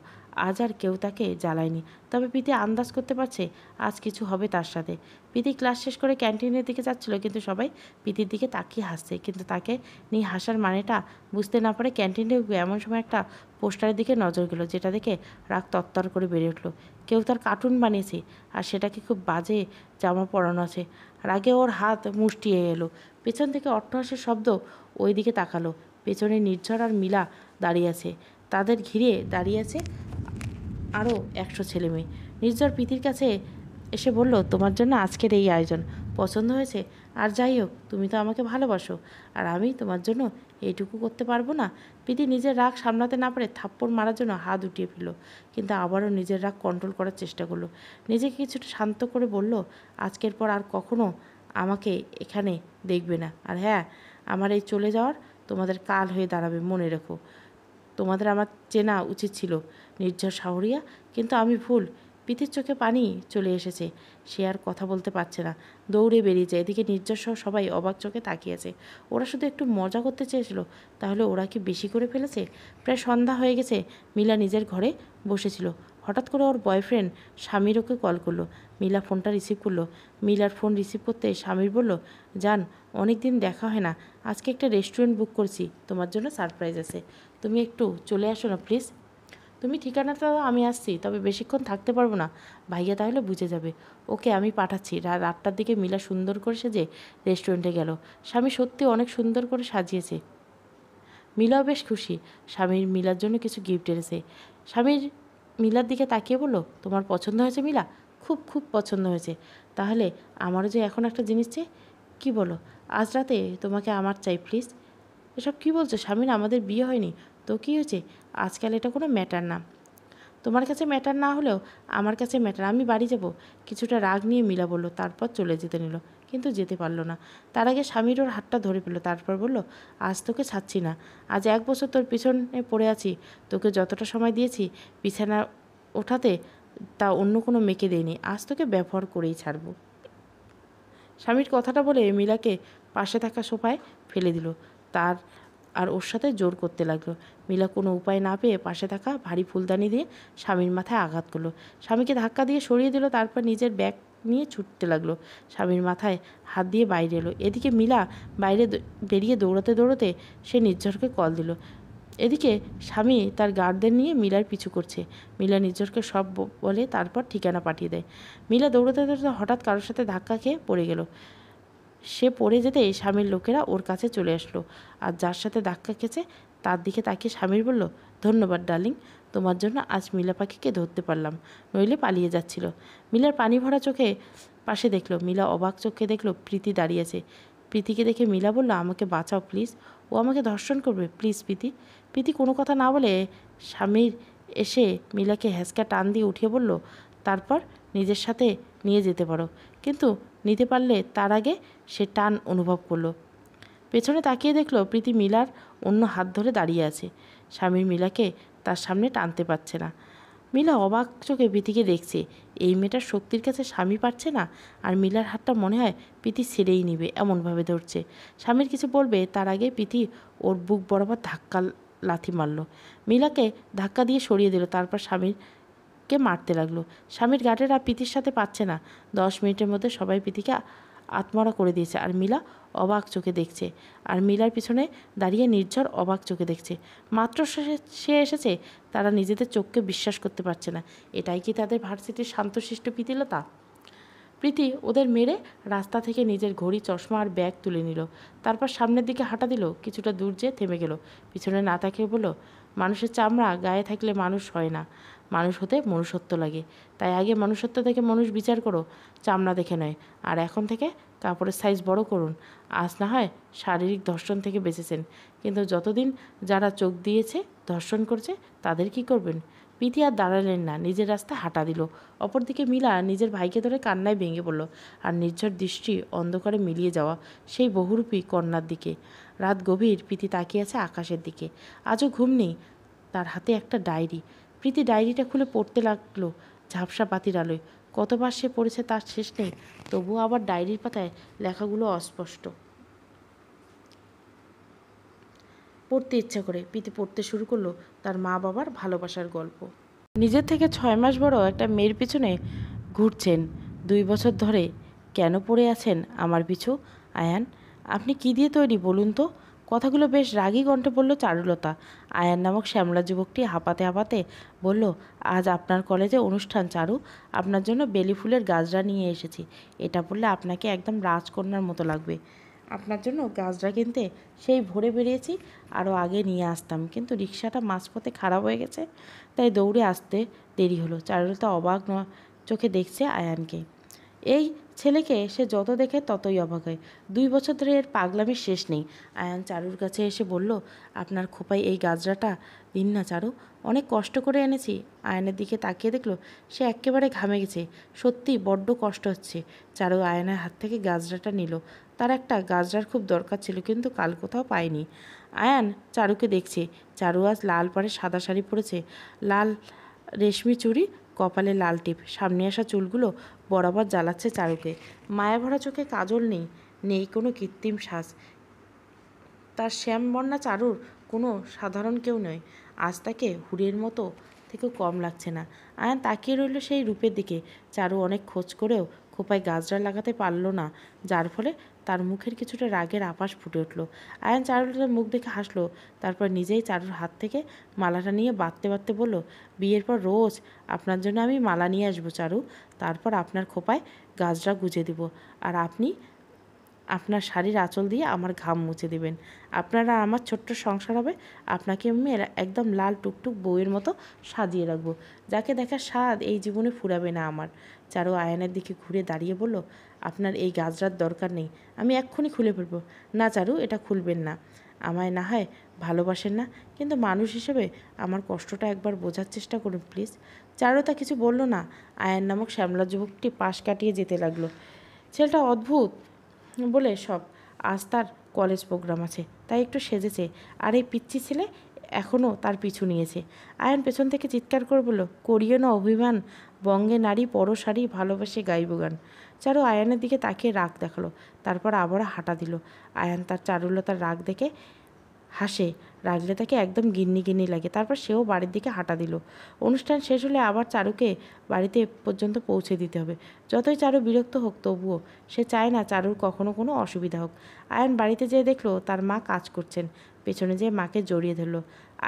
আজ আর কেউ তাকে জ্বালায়নি। তবে প্রীতি আন্দাজ করতে পারছে আজ কিছু হবে তার সাথে। প্রীতি ক্লাস শেষ করে ক্যান্টিনের দিকে যাচ্ছিল, কিন্তু সবাই প্রীতির দিকে তাকিয়ে হাসছে। কিন্তু তাকে নিয়ে হাসার মানেটা বুঝতে না পারে ক্যান্টিনে এমন সময় একটা পোস্টারের দিকে নজর গেল, যেটা দেখে রাগ তত্তর করে বেড়ে উঠল। কেউ তার কার্টুন বানিয়েছে, আর সেটাকে খুব বাজে জামা পরানো আছে। রাগে ওর হাত মুষ্টিয়ে এলো। পেছন থেকে অট্টহাসির শব্দ। ওই দিকে তাকালো। পেছনে নির্ঝর আর মিলা দাঁড়িয়ে আছে। তাদের ঘিরে দাঁড়িয়ে আছে আরও 100 ছেলে মেয়ে। নির্ঝর প্রীতির কাছে এসে বলল, তোমার জন্য আজকের এই আয়োজন পছন্দ হয়েছে? আর যাই হোক, তুমি তো আমাকে ভালোবাসো, আর আমি তোমার জন্য এইটুকু করতে পারবো না? প্রীতি নিজের রাগ সামলাতে না পারে থাপ্পড় মারার জন্য হাত উঠিয়ে ফেলল, কিন্তু আবারও নিজের রাগ কন্ট্রোল করার চেষ্টা করলো। নিজেকে কিছুটা শান্ত করে বলল, আজকের পর আর কখনো আমাকে এখানে দেখবে না। আর হ্যাঁ, আমার এই চলে যাওয়ার তোমাদের কাল হয়ে দাঁড়াবে, মনে রেখো। তোমাদের আমার চেনা উচিত ছিল, নির্ঝর শাহরিয়া, কিন্তু আমি ভুল। প্রীতির চোখে পানি চলে এসেছে, সে আর কথা বলতে পারছে না, দৌড়ে বেরিয়ে যায়। এদিকে নির্ঝর সহ সবাই অবাক চোখে তাকিয়েছে। ওরা শুধু একটু মজা করতে চেয়েছিল, তাহলে ওরা কি বেশি করে ফেলেছে? প্রায় সন্ধ্যা হয়ে গেছে, মিলা নিজের ঘরে বসেছিল। হঠাৎ করে ওর বয়ফ্রেন্ড স্বামীর ওকে কল করলো। মিলা ফোনটা রিসিভ করলো। মিলার ফোন রিসিভ করতে স্বামীর বলল, জান, অনেক দিন দেখা হয় না, আজকে একটা রেস্টুরেন্ট বুক করছি, তোমার জন্য সারপ্রাইজ আছে, তুমি একটু চলে আসো না প্লিজ। তুমি ঠিকানাটা দাও, আমি আসছি, তবে বেশিক্ষণ থাকতে পারবো না, ভাইয়া তাহলে বুঝে যাবে। ওকে, আমি পাঠাচ্ছি। রাত 8টার দিকে মিলা সুন্দর করে সেজে রেস্টুরেন্টে গেল। স্বামী সত্যি অনেক সুন্দর করে সাজিয়েছে। মিলাও বেশ খুশি। স্বামীর মিলার জন্য কিছু গিফট এনেছে। স্বামীর মিলার দিকে তাকিয়ে বলল, তোমার পছন্দ হয়েছে মিলা? খুব খুব পছন্দ হয়েছে। তাহলে আমারও যে এখন একটা জিনিস চাই। কী বলো? আজ রাতে তোমাকে আমার চাই প্লিজ। এসব কী বলছো স্বামীর? আমাদের বিয়ে হয়নি তো কী হয়েছে? আজকাল এটা কোনো ম্যাটার না। তোমার কাছে ম্যাটার না হলেও আমার কাছে ম্যাটার। আমি বাড়ি যাব। কিছুটা রাগ নিয়ে মিলা বলল, তারপর চলে যেতে নিল, কিন্তু যেতে পারল না। তার আগে স্বামীর ওর হাতটা ধরে ফেলল, তারপর বলল, আজ তোকে ছাড়ছি না। আজ 1 বছর তোর পিছনে পড়ে আছি। তোকে যতটা সময় দিয়েছি বিছানা ওঠাতে, তা অন্য কোনো মেয়েকে দেয়নি। আজ তোকে ব্যবহার করেই ছাড়বো। স্বামীর কথাটা বলে মিলাকে পাশে থাকা সোফায় ফেলে দিল, তার আর ওর সাথে জোর করতে লাগলো। মিলা কোনো উপায় না পেয়ে পাশে থাকা ভারী ফুলদানি দিয়ে স্বামীর মাথায় আঘাত করলো। স্বামীকে ধাক্কা দিয়ে সরিয়ে দিল, তারপর নিজের ব্যাগ নিয়ে ছুটতে লাগলো। স্বামীর মাথায় হাত দিয়ে বাইরে এলো। এদিকে মিলা বাইরে বেরিয়ে দৌড়াতে দৌড়াতে সে নির্ঝরকে কল দিল। এদিকে স্বামী তার গার্ডদের নিয়ে মিলার পিছু করছে। মিলা নির্ঝরকে সব বলে তারপর ঠিকানা পাঠিয়ে দেয়। মিলা দৌড়াতে দৌড়াতে হঠাৎ কারোর সাথে ধাক্কা খেয়ে পড়ে গেল। সে পড়ে যেতেই স্বামীর লোকেরা ওর কাছে চলে আসলো, আর যার সাথে ধাক্কা খেয়েছে তার দিকে তাকিয়ে স্বামীর বলল, ধন্যবাদ ডার্লিং, তোমার জন্য আজ মিলা পাখিকে ধরতে পারলাম, নইলে পালিয়ে যাচ্ছিল। মিলার পানি ভরা চোখে পাশে দেখলো, মিলা অবাক চোখে দেখলো প্রীতি দাঁড়িয়েছে। প্রীতিকে দেখে মিলা বলল, আমাকে বাঁচাও প্লিজ, ও আমাকে ধর্ষণ করবে, প্লিজ প্রীতি। প্রীতি কোনো কথা না বলে স্বামীর এসে মিলাকে হ্যাঁচকা টান দিয়ে উঠিয়ে বলল, তারপর নিজের সাথে নিয়ে যেতে পারো। কিন্তু নিতে পারলে তার আগে সে টান অনুভব করলো। পেছনে তাকিয়ে দেখলো প্রীতি মিলার অন্য হাত ধরে দাঁড়িয়ে আছে। স্বামীর মিলাকে তার সামনে টানতে পারছে না। মিলা অবাক চোখে প্রীতিকে দেখছে। এই মেয়েটার শক্তির কাছে স্বামী পারছে না, আর মিলার হাতটা মনে হয় প্রীতি ছেড়েই নিবে, এমনভাবে ধরছে। স্বামীর কিছু বলবে তার আগে প্রীতি ওর বুক বরাবর ধাক্কা লাথি মারল। মিলাকে ধাক্কা দিয়ে সরিয়ে দিল, তারপর স্বামীরকে মারতে লাগলো। স্বামীর গার্ডেরা প্রীতির সাথে পাচ্ছে না। 10 মিনিটের মধ্যে সবাই প্রীতিকে আত্মরা করে দিয়েছে, আর মিলা অবাক চোখে দেখছে। আর মিলার পিছনে দাঁড়িয়ে নির্ঝর অবাক চোখে দেখছে। মাত্র সে এসেছে, তারা নিজেদের চোখকে বিশ্বাস করতে পারছে না। এটাই কি তাদের ভার্সিটির শান্তশিষ্ট প্রীতিলতা? প্রীতি ওদের মেরে রাস্তা থেকে নিজের ঘড়ি, চশমা আর ব্যাগ তুলে নিল, তারপর সামনের দিকে হাঁটা দিল। কিছুটা দূর যেয়ে থেমে গেল, পিছনে না তাকিয়ে বলল, মানুষের চামড়া গায়ে থাকলে মানুষ হয় না, মানুষ হতে মনুষ্যত্ব লাগে। তাই আগে মনুষ্যত্ব দেখে মানুষ বিচার করো, চামড়া দেখে নয়। আর এখন থেকে কাপড়ের সাইজ বড় করুন। আজ না হয় শারীরিক ধর্ষণ থেকে বেঁচেছেন, কিন্তু যতদিন যারা চোখ দিয়েছে ধর্ষণ করছে তাদের কি করবেন? প্রীতি আর দাঁড়ালেন না, নিজের রাস্তা হাঁটা দিল। অপরদিকে মিলা নিজের ভাইকে ধরে কান্নায় ভেঙে পড়ল, আর নির্ঝর দৃষ্টি অন্ধকারে মিলিয়ে যাওয়া সেই বহুরূপী কন্যার দিকে। রাত গভীর, প্রীতি তাকিয়ে আছে আকাশের দিকে। আজও ঘুম নেই। তার হাতে একটা ডায়েরি। প্রীতি ডায়েরিটা খুলে পড়তে লাগলো ঝাপসা বাতির আলোয়। কতবার সে পড়েছে তার শেষ নেই, তবুও আবার ডায়েরির পাতায় লেখাগুলো অস্পষ্ট। পড়তে ইচ্ছা করে প্রীতি পড়তে শুরু করলো তার মা বাবার ভালোবাসার গল্প। নিজের থেকে 6 মাস বড় একটা মেয়ের পিছনে ঘুরছেন 2 বছর ধরে। কেন পড়ে আছেন আমার পিছু? আয়ান, আপনি কি দিয়ে তৈরি বলুন তো? কথাগুলো বেশ রাগী কণ্ঠে বলল চারুলতা। আয়ান নামক শ্যামলা যুবকটি হাঁপাতে হাঁপাতে বলল, আজ আপনার কলেজে অনুষ্ঠান চারু, আপনার জন্য বেলি ফুলের গাজরা নিয়ে এসেছি। এটা পড়লে আপনাকে একদম রাজকন্যার মতো লাগবে। আপনার জন্য গাজরা কিনতে সেই ভোরে বেরিয়েছি, আরও আগে নিয়ে আসতাম, কিন্তু রিক্সাটা মাঝপথে খারাপ হয়ে গেছে, তাই দৌড়ে আসতে দেরি হলো। চারুলতা অবাক চোখে দেখছে আয়ানকে। এই ছেলেকে সে যত দেখে ততই অবাক হয়। 2 বছর ধরে এর পাগলামির শেষ নেই। আয়ান চারুর কাছে এসে বলল, আপনার খোপায় এই গাজরাটা দিন না চারু, অনেক কষ্ট করে এনেছি। আয়নের দিকে তাকিয়ে দেখলো সে একেবারে ঘামে গেছে। সত্যি বড্ড কষ্ট হচ্ছে। চারু আয়নের হাত থেকে গাজরাটা নিল। তার একটা গাজরার খুব দরকার ছিল, কিন্তু কাল কোথাও পায়নি। আয়ান চারুকে দেখছে। চারু আজ লাল পাড়ে সাদা শাড়ি পরেছে, লাল রেশমি চুড়ি, কপালে লাল টিপ, সামনে আসা চুলগুলো বরাবর জ্বালাচ্ছে চারুকে। মায়াভরা চোখে কাজল নেই, নেই কোনো কৃত্রিম সাজ। তার শ্যামবর্ণা চারুর কোনো সাধারণ কেউ নয়। আজ তাকে হুড়ের মতো থেকেও কম লাগছে না। আয়ান তাকিয়ে রইল সেই রূপের দিকে। চারু অনেক খোঁজ করেও খোঁপায় গাজরা লাগাতে পারল না, যার ফলে তার মুখের কিছুটা রাগের আভাস ফুটে উঠল। আয়ান চারুলতার মুখ দেখে হাসলো, তারপর নিজেই চারুর হাত থেকে মালাটা নিয়ে বাঁধতে বাঁধতে বলল, বিয়ের পর রোজ আপনার জন্য আমি মালা নিয়ে আসবো চারু, তারপর আপনার খোঁপায় গাজরা গুজে দিব, আর আপনি আপনার শাড়ির আঁচল দিয়ে আমার ঘাম মুছে দেবেন। আপনারা আমার ছোট্ট সংসার হবে। আপনাকে আমি একদম লাল টুকটুক বউয়ের মতো সাজিয়ে রাখবো, যাকে দেখার স্বাদ এই জীবনে ফুরাবে না আমার। চারু আয়ানের দিকে ঘুরে দাঁড়িয়ে বলল, আপনার এই গাজরার দরকার নেই, আমি এক্ষুনি খুলে ফেলবো। না চারু, এটা খুলবেন না। আমায় না হয় ভালোবাসেন না, কিন্তু মানুষ হিসেবে আমার কষ্টটা একবার বোঝার চেষ্টা করুন প্লিজ। চারু তা কিছু বলল না। আয়ান নামক শ্যামলা যুবকটি পাশ কাটিয়ে যেতে লাগলো। ছেলেটা অদ্ভুত বলে সব। আজ তার কলেজ প্রোগ্রাম আছে, তাই একটু সেজেছে, আর এই পিচ্চি ছেলে এখনও তার পিছু নিয়েছে। আয়ান পেছন থেকে চিৎকার করে বলল, করিও না অভিমান, বঙ্গে নারী পরশারী ভালোবাসে গাইব গান। চারু আয়ানের দিকে তাকিয়ে রাগ দেখালো, তারপর আবারও হাঁটা দিল। আয়ান তার চারুলতার রাগ দেখে হাসে, রাগলে তাকে একদম গিন্নি গিন্নি লাগে। তারপর সেও বাড়ির দিকে হাঁটা দিল। অনুষ্ঠান শেষ হলে আবার চারুকে বাড়িতে পর্যন্ত পৌঁছে দিতে হবে। যতই চারু বিরক্ত হোক, তবুও সে চায় না চারুর কখনো কোনো অসুবিধা হোক। আয়ন বাড়িতে যেয়ে দেখলো তার মা কাজ করছেন। পেছনে যেয়ে মাকে জড়িয়ে ধরল।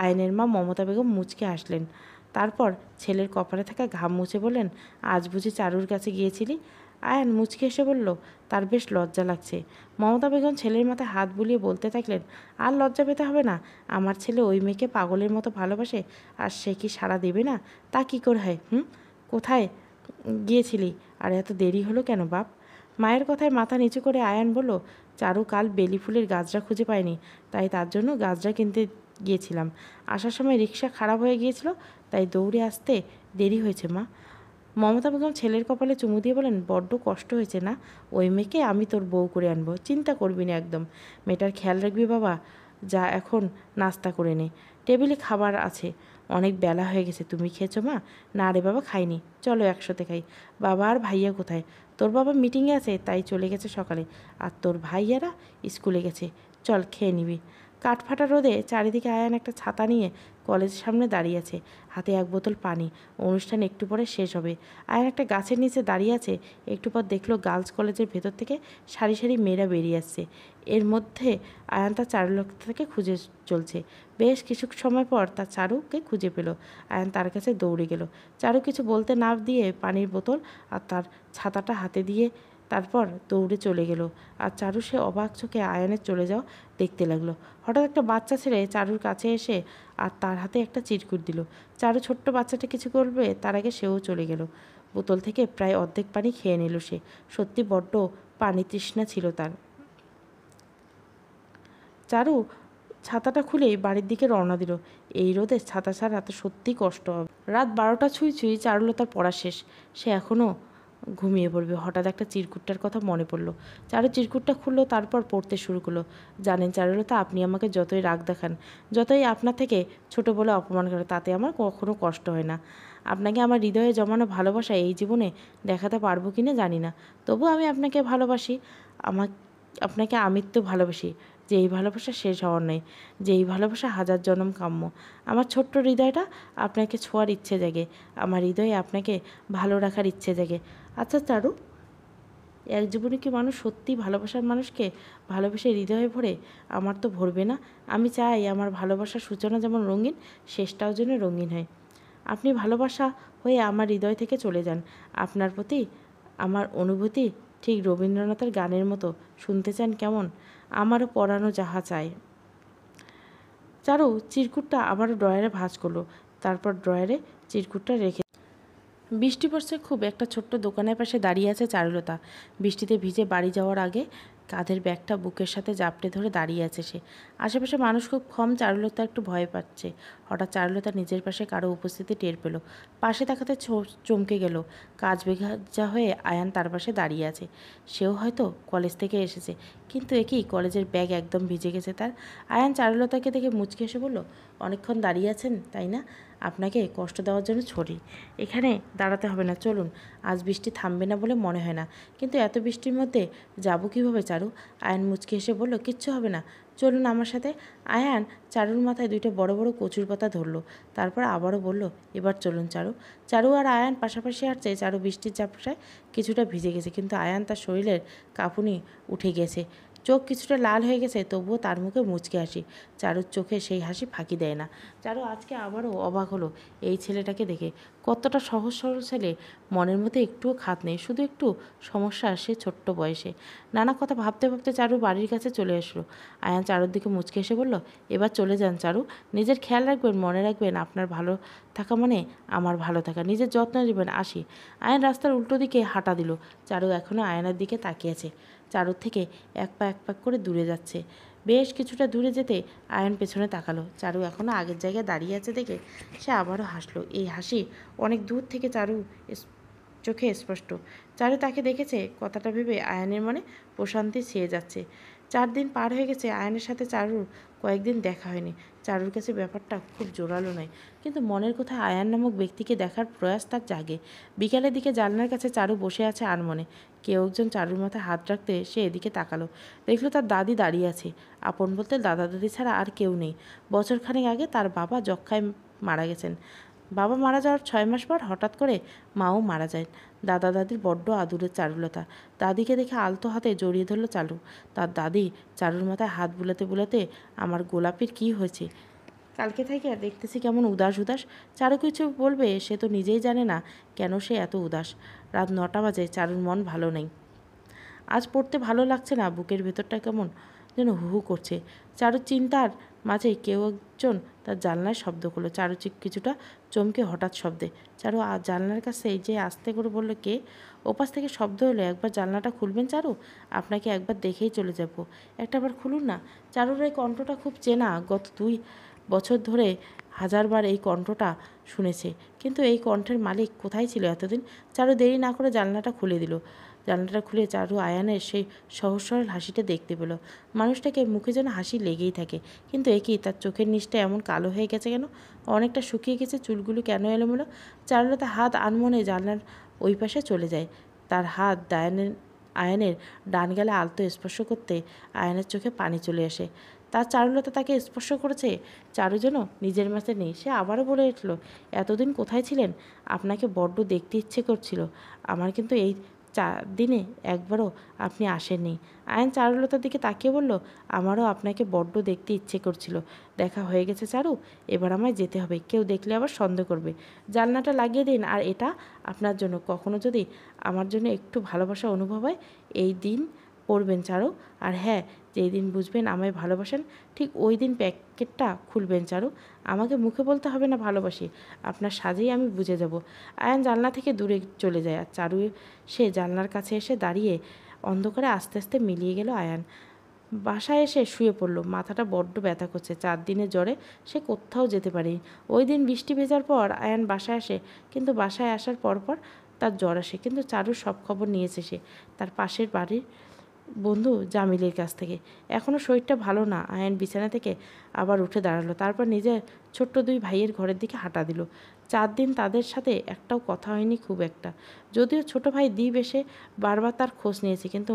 আয়নের মা মমতা বেগম মুচকে হাসলেন, তারপর ছেলের কপালে থাকা ঘাম মুছে বললেন, আজ বুঝি চারুর কাছে গিয়েছিলি? আয়ান মুচকে এসে বলল, তার বেশ লজ্জা লাগছে। মমতা বেগম ছেলের মাথায় হাত বুলিয়ে বলতে থাকলেন, আর লজ্জা পেতে হবে না, আমার ছেলে ওই মেয়েকে পাগলের মতো ভালোবাসে, আর সে কি সাড়া দেবে না? তা কী করে হয়? কোথায় গিয়েছিলি, আর এত দেরি হলো কেন বাপ? মায়ের কথায় মাথা নিচু করে আয়ান বলল, চারু কাল বেলি ফুলের গাজরা খুঁজে পায়নি, তাই তার জন্য গাজরা কিনতে গিয়েছিলাম। আসার সময় রিক্সা খারাপ হয়ে গিয়েছিল, তাই দৌড়ে আসতে দেরি হয়েছে মা। মমতা বেগম ছেলের কপালে চুমু দিয়ে বলেন, বড্ড কষ্ট হয়েছে না? ওই মেয়েকে আমি তোর বউ করে আনবো, চিন্তা করবি না একদম। মেয়েটার খেয়াল রাখবি বাবা। যা এখন নাস্তা করে নে, টেবিলে খাবার আছে, অনেক বেলা হয়ে গেছে। তুমি খেয়েছো মা? না রে বাবা, খাইনি। চলো একসাথে খাই। বাবা আর ভাইয়া কোথায়? তোর বাবা মিটিংয়ে আছে, তাই চলে গেছে সকালে, আর তোর ভাইয়ারা স্কুলে গেছে। চল খেয়ে নিবি। কাঠফাটা রোদে চারিদিকে আয়ান একটা ছাতা নিয়ে কলেজের সামনে দাঁড়িয়ে আছে, হাতে এক বোতল পানি। অনুষ্ঠান একটু পরে শেষ হবে। আয়ান একটা গাছের নিচে দাঁড়িয়ে আছে। একটু পর দেখলো গার্লস কলেজের ভেতর থেকে সারি সারি মেয়েরা বেরিয়ে আসছে। এর মধ্যে আয়ান তার চারুলতাকে খুঁজে চলছে। বেশ কিছু সময় পর তার চারুকে খুঁজে পেল। আয়ান তার কাছে দৌড়ে গেল। চারু কিছু বলতে না দিয়ে পানির বোতল আর তার ছাতাটা হাতে দিয়ে তারপর দৌড়ে চলে গেল। আর চারু সে অবাক চোখে আয়ানের চলে যাওয়া দেখতে লাগলো। হঠাৎ একটা বাচ্চা ছেলে চারুর কাছে এসে আর তার হাতে একটা চিরকুট দিল। চারু ছোট্ট বাচ্চাটা কিছু করবে তার আগে সেও চলে গেল। বোতল থেকে প্রায় অর্ধেক পানি খেয়ে নিল সে। সত্যি বড্ড পানি তৃষ্ণা ছিল তার। চারু ছাতাটা খুলেই বাড়ির দিকে রওনা দিল। এই রোদে ছাতা ছাড়া তো সত্যিই কষ্ট হবে। রাত 12টা ছুঁই ছুঁই চারুলতার পড়া শেষ। সে এখনও ঘুমিয়ে পড়বে। হঠাৎ একটা চিরকুটটার কথা মনে পড়ল। চারু চিরকুটটা খুললো, তারপর পড়তে শুরু করলো। জানেন চারুলতা, আপনি আমাকে যতই রাগ দেখান, যতই আপনার থেকে ছোট বলে অপমান করে, তাতে আমার কখনো কষ্ট হয় না। আপনাকে আমার হৃদয়ে জমানো ভালোবাসা এই জীবনে দেখাতে পারবো কি না জানি না, তবু আমি আপনাকে ভালোবাসি। আপনাকে আমৃত্যু ভালোবাসি। যে এই ভালোবাসা শেষ হওয়ার নয়, যে এই ভালোবাসা হাজার জনম কাম্য। আমার ছোট্ট হৃদয়টা আপনাকে ছোঁয়ার ইচ্ছে জাগে, আমার হৃদয়ে আপনাকে ভালো রাখার ইচ্ছে জাগে। আচ্ছা চারু, এক জীবনে কি মানুষ সত্যি ভালোবাসার মানুষকে ভালোবেসে হৃদয়ে ভরে? আমার তো ভরবে না। আমি চাই আমার ভালোবাসার সূচনা যেমন রঙিন, শেষটাও যেন রঙিন হয়। আপনি ভালোবাসা হয়ে আমার হৃদয় থেকে চলে যান। আপনার প্রতি আমার অনুভূতি ঠিক রবীন্দ্রনাথের গানের মতো। শুনতে চান কেমন? আমারও পরানো যাহা চায়। চারু চিরকুটটা আবারও ড্রয়ারে ভাঁজ করলো, তারপর ড্রয়ারে চিরকুটটা রেখে। বৃষ্টি পড়ছে খুব। একটা ছোট্ট দোকানের পাশে দাঁড়িয়ে আছে চারুলতা। বৃষ্টিতে ভিজে বাড়ি যাওয়ার আগে কাঁধের ব্যাগটা বুকের সাথে জাপটে ধরে দাঁড়িয়ে আছে সে। আশেপাশে মানুষ খুব কম, চারুলতা একটু ভয় পাচ্ছে। হঠাৎ চারুলতা নিজের পাশে কারো উপস্থিতি টের পেল। পাশে তাকাতে চমকে গেল। কাজ ভেজা হয়ে আয়ান তার পাশে দাঁড়িয়ে আছে। সেও হয়তো কলেজ থেকে এসেছে, কিন্তু একই কলেজের ব্যাগ একদম ভিজে গেছে তার। আয়ান চারুলতাকে দেখে মুচকে এসে বলল, অনেকক্ষণ দাঁড়িয়ে আছেন তাই না? আপনাকে কষ্ট দেওয়ার জন্য ছড়ি। এখানে দাঁড়াতে হবে না, চলুন। আজ বৃষ্টি থামবে না বলে মনে হয় না, কিন্তু এত বৃষ্টির মধ্যে যাব কীভাবে চারু? আয়ান মুচকি হেসে বলল, কিচ্ছু হবে না, চলুন আমার সাথে। আয়ান চারুর মাথায় দুইটা বড় বড় কচুর পাতা ধরলো, তারপর আবারও বলল, এবার চলুন চারু। চারু আর আয়ান পাশাপাশি হাঁটছে। চারু বৃষ্টির ঝাপটায় কিছুটা ভিজে গেছে, কিন্তু আয়ান তার শরীরের কাঁপুনি উঠে গেছে, চোখ কিছুটা লাল হয়ে গেছে, তবুও তার মুখে মুচকি হাসি। চারুর চোখে সেই হাসি ফাঁকি দেয় না। চারু আজকে আবারও অবাক হলো এই ছেলেটাকে দেখে। কতটা সহজ সরল ছেলে, মনের মধ্যে একটুও খাত নেই, শুধু একটু সমস্যা সে ছোট্ট বয়সে। নানা কথা ভাবতে ভাবতে চারু বাড়ির কাছে চলে আসলো। আয়ান চারুর দিকে মুচকে এসে বলল, এবার চলে যান চারু, নিজের খেয়াল রাখবেন, মনে রাখবেন আপনার ভালো থাকা মানে আমার ভালো থাকা, নিজের যত্ন নেবেন, আসি। আয়ান রাস্তার উল্টো দিকে হাঁটা দিল। চারু এখনও আয়নার দিকে তাকিয়েছে। চারুর থেকে এক পা করে দূরে যাচ্ছে। বেশ কিছুটা দূরে যেতে আয়ন পেছনে তাকালো। চারু এখনও আগের জায়গায় দাঁড়িয়ে আছে দেখে সে আবারও হাসলো। এই হাসি অনেক দূর থেকে চারু চোখে স্পষ্ট। চারু তাকে দেখেছে, কথাটা ভেবে আয়নের মনে প্রশান্তি ছেয়ে যাচ্ছে। 4 দিন পার হয়ে গেছে, আয়নের সাথে চারুর কয়েকদিন দেখা হয়নি। চারুর কাছে ব্যাপারটা খুব জোরালো নয়, কিন্তু মনের কোথায় আয়ান নামক ব্যক্তিকে দেখার প্রয়াস তার জাগে। বিকালের দিকে জানলার কাছে চারু বসে আছে আনমনে। কেউ একজন চারুর মাথায় হাত রাখতে সে এদিকে তাকালো, দেখলো তার দাদি দাঁড়িয়ে আছে। আপন বলতে দাদা দাদি ছাড়া আর কেউ নেই। বছরখানেক আগে তার বাবা যক্ষ্মায় মারা গেছেন। বাবা মারা যাওয়ার 6 মাস পর হঠাৎ করে মাও মারা যায়। দাদা দাদির বড্ড আদুরের চারুলতা। দাদিকে দেখে আলতো হাতে জড়িয়ে ধরল চারু। তার দাদি চারুর মাথায় হাত বুলাতে বুলাতে, আমার গোলাপির কি হয়েছে? কালকে থেকে দেখতেছি কেমন উদাস উদাস। চারু কিছু বলবে সে তো নিজেই জানে না কেন সে এত উদাস। রাত 9টা বাজে, চারুর মন ভালো নেই। আজ পড়তে ভালো লাগছে না, বুকের ভেতরটা কেমন যেন হু হু করছে। চারুর চিন্তার মাঝে কেউ একজন তার জানলায় শব্দ করলো। চারু কিছুটা চমকে হঠাৎ শব্দে। চারু জানলার কাছে যে আস্তে করে বলল, কে? ওপাশ থেকে শব্দ হলো, একবার জানলাটা খুলবেন চারু, আপনাকে একবার দেখেই চলে যাব, একটাবার খুলুন না। চারুর এই কণ্ঠটা খুব চেনা, গত 2 বছর ধরে হাজারবার এই কণ্ঠটা শুনেছে, কিন্তু এই কণ্ঠের মালিক কোথায় ছিল এতদিন? চারু দেরি না করে জানলাটা খুলে দিল। জানলাটা খুলে চারু আয়ানের সেই সহজ সরল হাসিটা দেখতে পেল। মানুষটাকে মুখে যেন হাসি লেগেই থাকে, কিন্তু এ কি, তার চোখের নিচটা এমন কালো হয়ে গেছে কেন? অনেকটা শুকিয়ে গেছে, চুলগুলো কেন এলোমেলো? চারুলতা হাত আনমনে জানলার ওই পাশে চলে যায়। তার হাত আয়নের ডান গালে আলতো স্পর্শ করতে আয়নের চোখে পানি চলে আসে। তার চারুলতা তাকে স্পর্শ করেছে। চারু যেন নিজের মাঝে নেই। সে আবারও বলে উঠল, এতদিন কোথায় ছিলেন? আপনাকে বড্ড দেখতে ইচ্ছে করছিল আমার, কিন্তু এই 4 দিনে একবারও আপনি আসেননি। আয়ন চারুলতার দিকে তাকিয়ে বলল, আমারও আপনাকে বড্ড দেখতে ইচ্ছে করছিল। দেখা হয়ে গেছে চারু, এবার আমায় যেতে হবে, কেউ দেখলে আবার সন্দেহ করবে। জানলাটা লাগিয়ে দিন, আর এটা আপনার জন্য। কখনো যদি আমার জন্য একটু ভালোবাসা অনুভব হয়, এই দিন পড়বেন চারু। আর হ্যাঁ, যেই দিন বুঝবেন আমায় ভালোবাসেন, ঠিক ওই দিন প্যাকেটটা খুলবেন চারু। আমাকে মুখে বলতে হবে না ভালোবাসি, আপনার সাজেই আমি বুঝে যাব। আয়ান জানলা থেকে দূরে চলে যায়, আর চারু সে জানলার কাছে এসে দাঁড়িয়ে অন্ধকারে আস্তে আস্তে মিলিয়ে গেল আয়ান। বাসায় এসে শুয়ে পড়লো। মাথাটা বড্ড ব্যথা করছে। 4 দিনের জ্বরে সে কোথাও যেতে পারেনি। ওই দিন বৃষ্টি ভেজার পর আয়ান বাসায় আসে, কিন্তু বাসায় আসার পরপর তার জ্বর আসে। কিন্তু চারুর সব খবর নিয়েছে সে তার পাশের বাড়ির বন্ধু জামিলের কাছ থেকে। এখনও শরীরটা ভালো না। আয়ান বিছানা থেকে আবার উঠে দাঁড়ালো, তারপর নিজের ছোট্ট 2 ভাইয়ের ঘরের দিকে হাঁটা দিল। 4 দিন তাদের সাথে একটাও কথা হয়নি খুব একটা, যদিও ছোট ভাই দ্বীপ এসে বারবার তার খোঁজ নিয়েছে, কিন্তু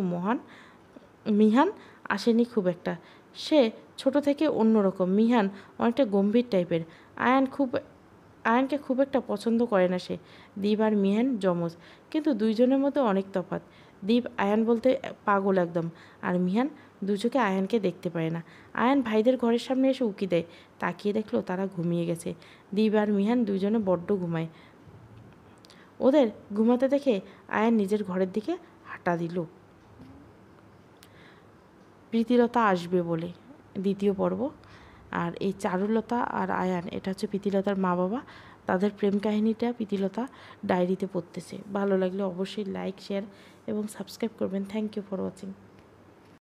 মিহান আসেনি খুব একটা। সে ছোট থেকে অন্যরকম। মিহান অনেকটা গম্ভীর টাইপের। আয়ানকে খুব একটা পছন্দ করে না সে। দীপ আর মিহান যমজ, কিন্তু দুইজনের মধ্যে অনেক তফাৎ। দীপ আয়ান বলতে পাগল একদম, আর মিহান দু চোখে আয়ানকে দেখতে পারে না। আয়ান ভাইদের ঘরের সামনে এসে উকি দেয়, তাকিয়ে দেখলো তারা ঘুমিয়ে গেছে। দীপ আর মিহান দুইজনে বড্ড ঘুমায়। ওদের ঘুমাতে দেখে আয়ান নিজের ঘরের দিকে হাঁটা দিল। প্রীতিলতা আসবে বলে 2য় পর্ব। আর এই চারুলতা আর আয়ান, এটা হচ্ছে প্রীতিলতার মা বাবা। তাদের প্রেম কাহিনীটা প্রীতিলতা ডায়েরিতে পড়তেছে। ভালো লাগলে অবশ্যই লাইক, শেয়ার এবং সাবস্ক্রাইব করবেন। Thank you for watching.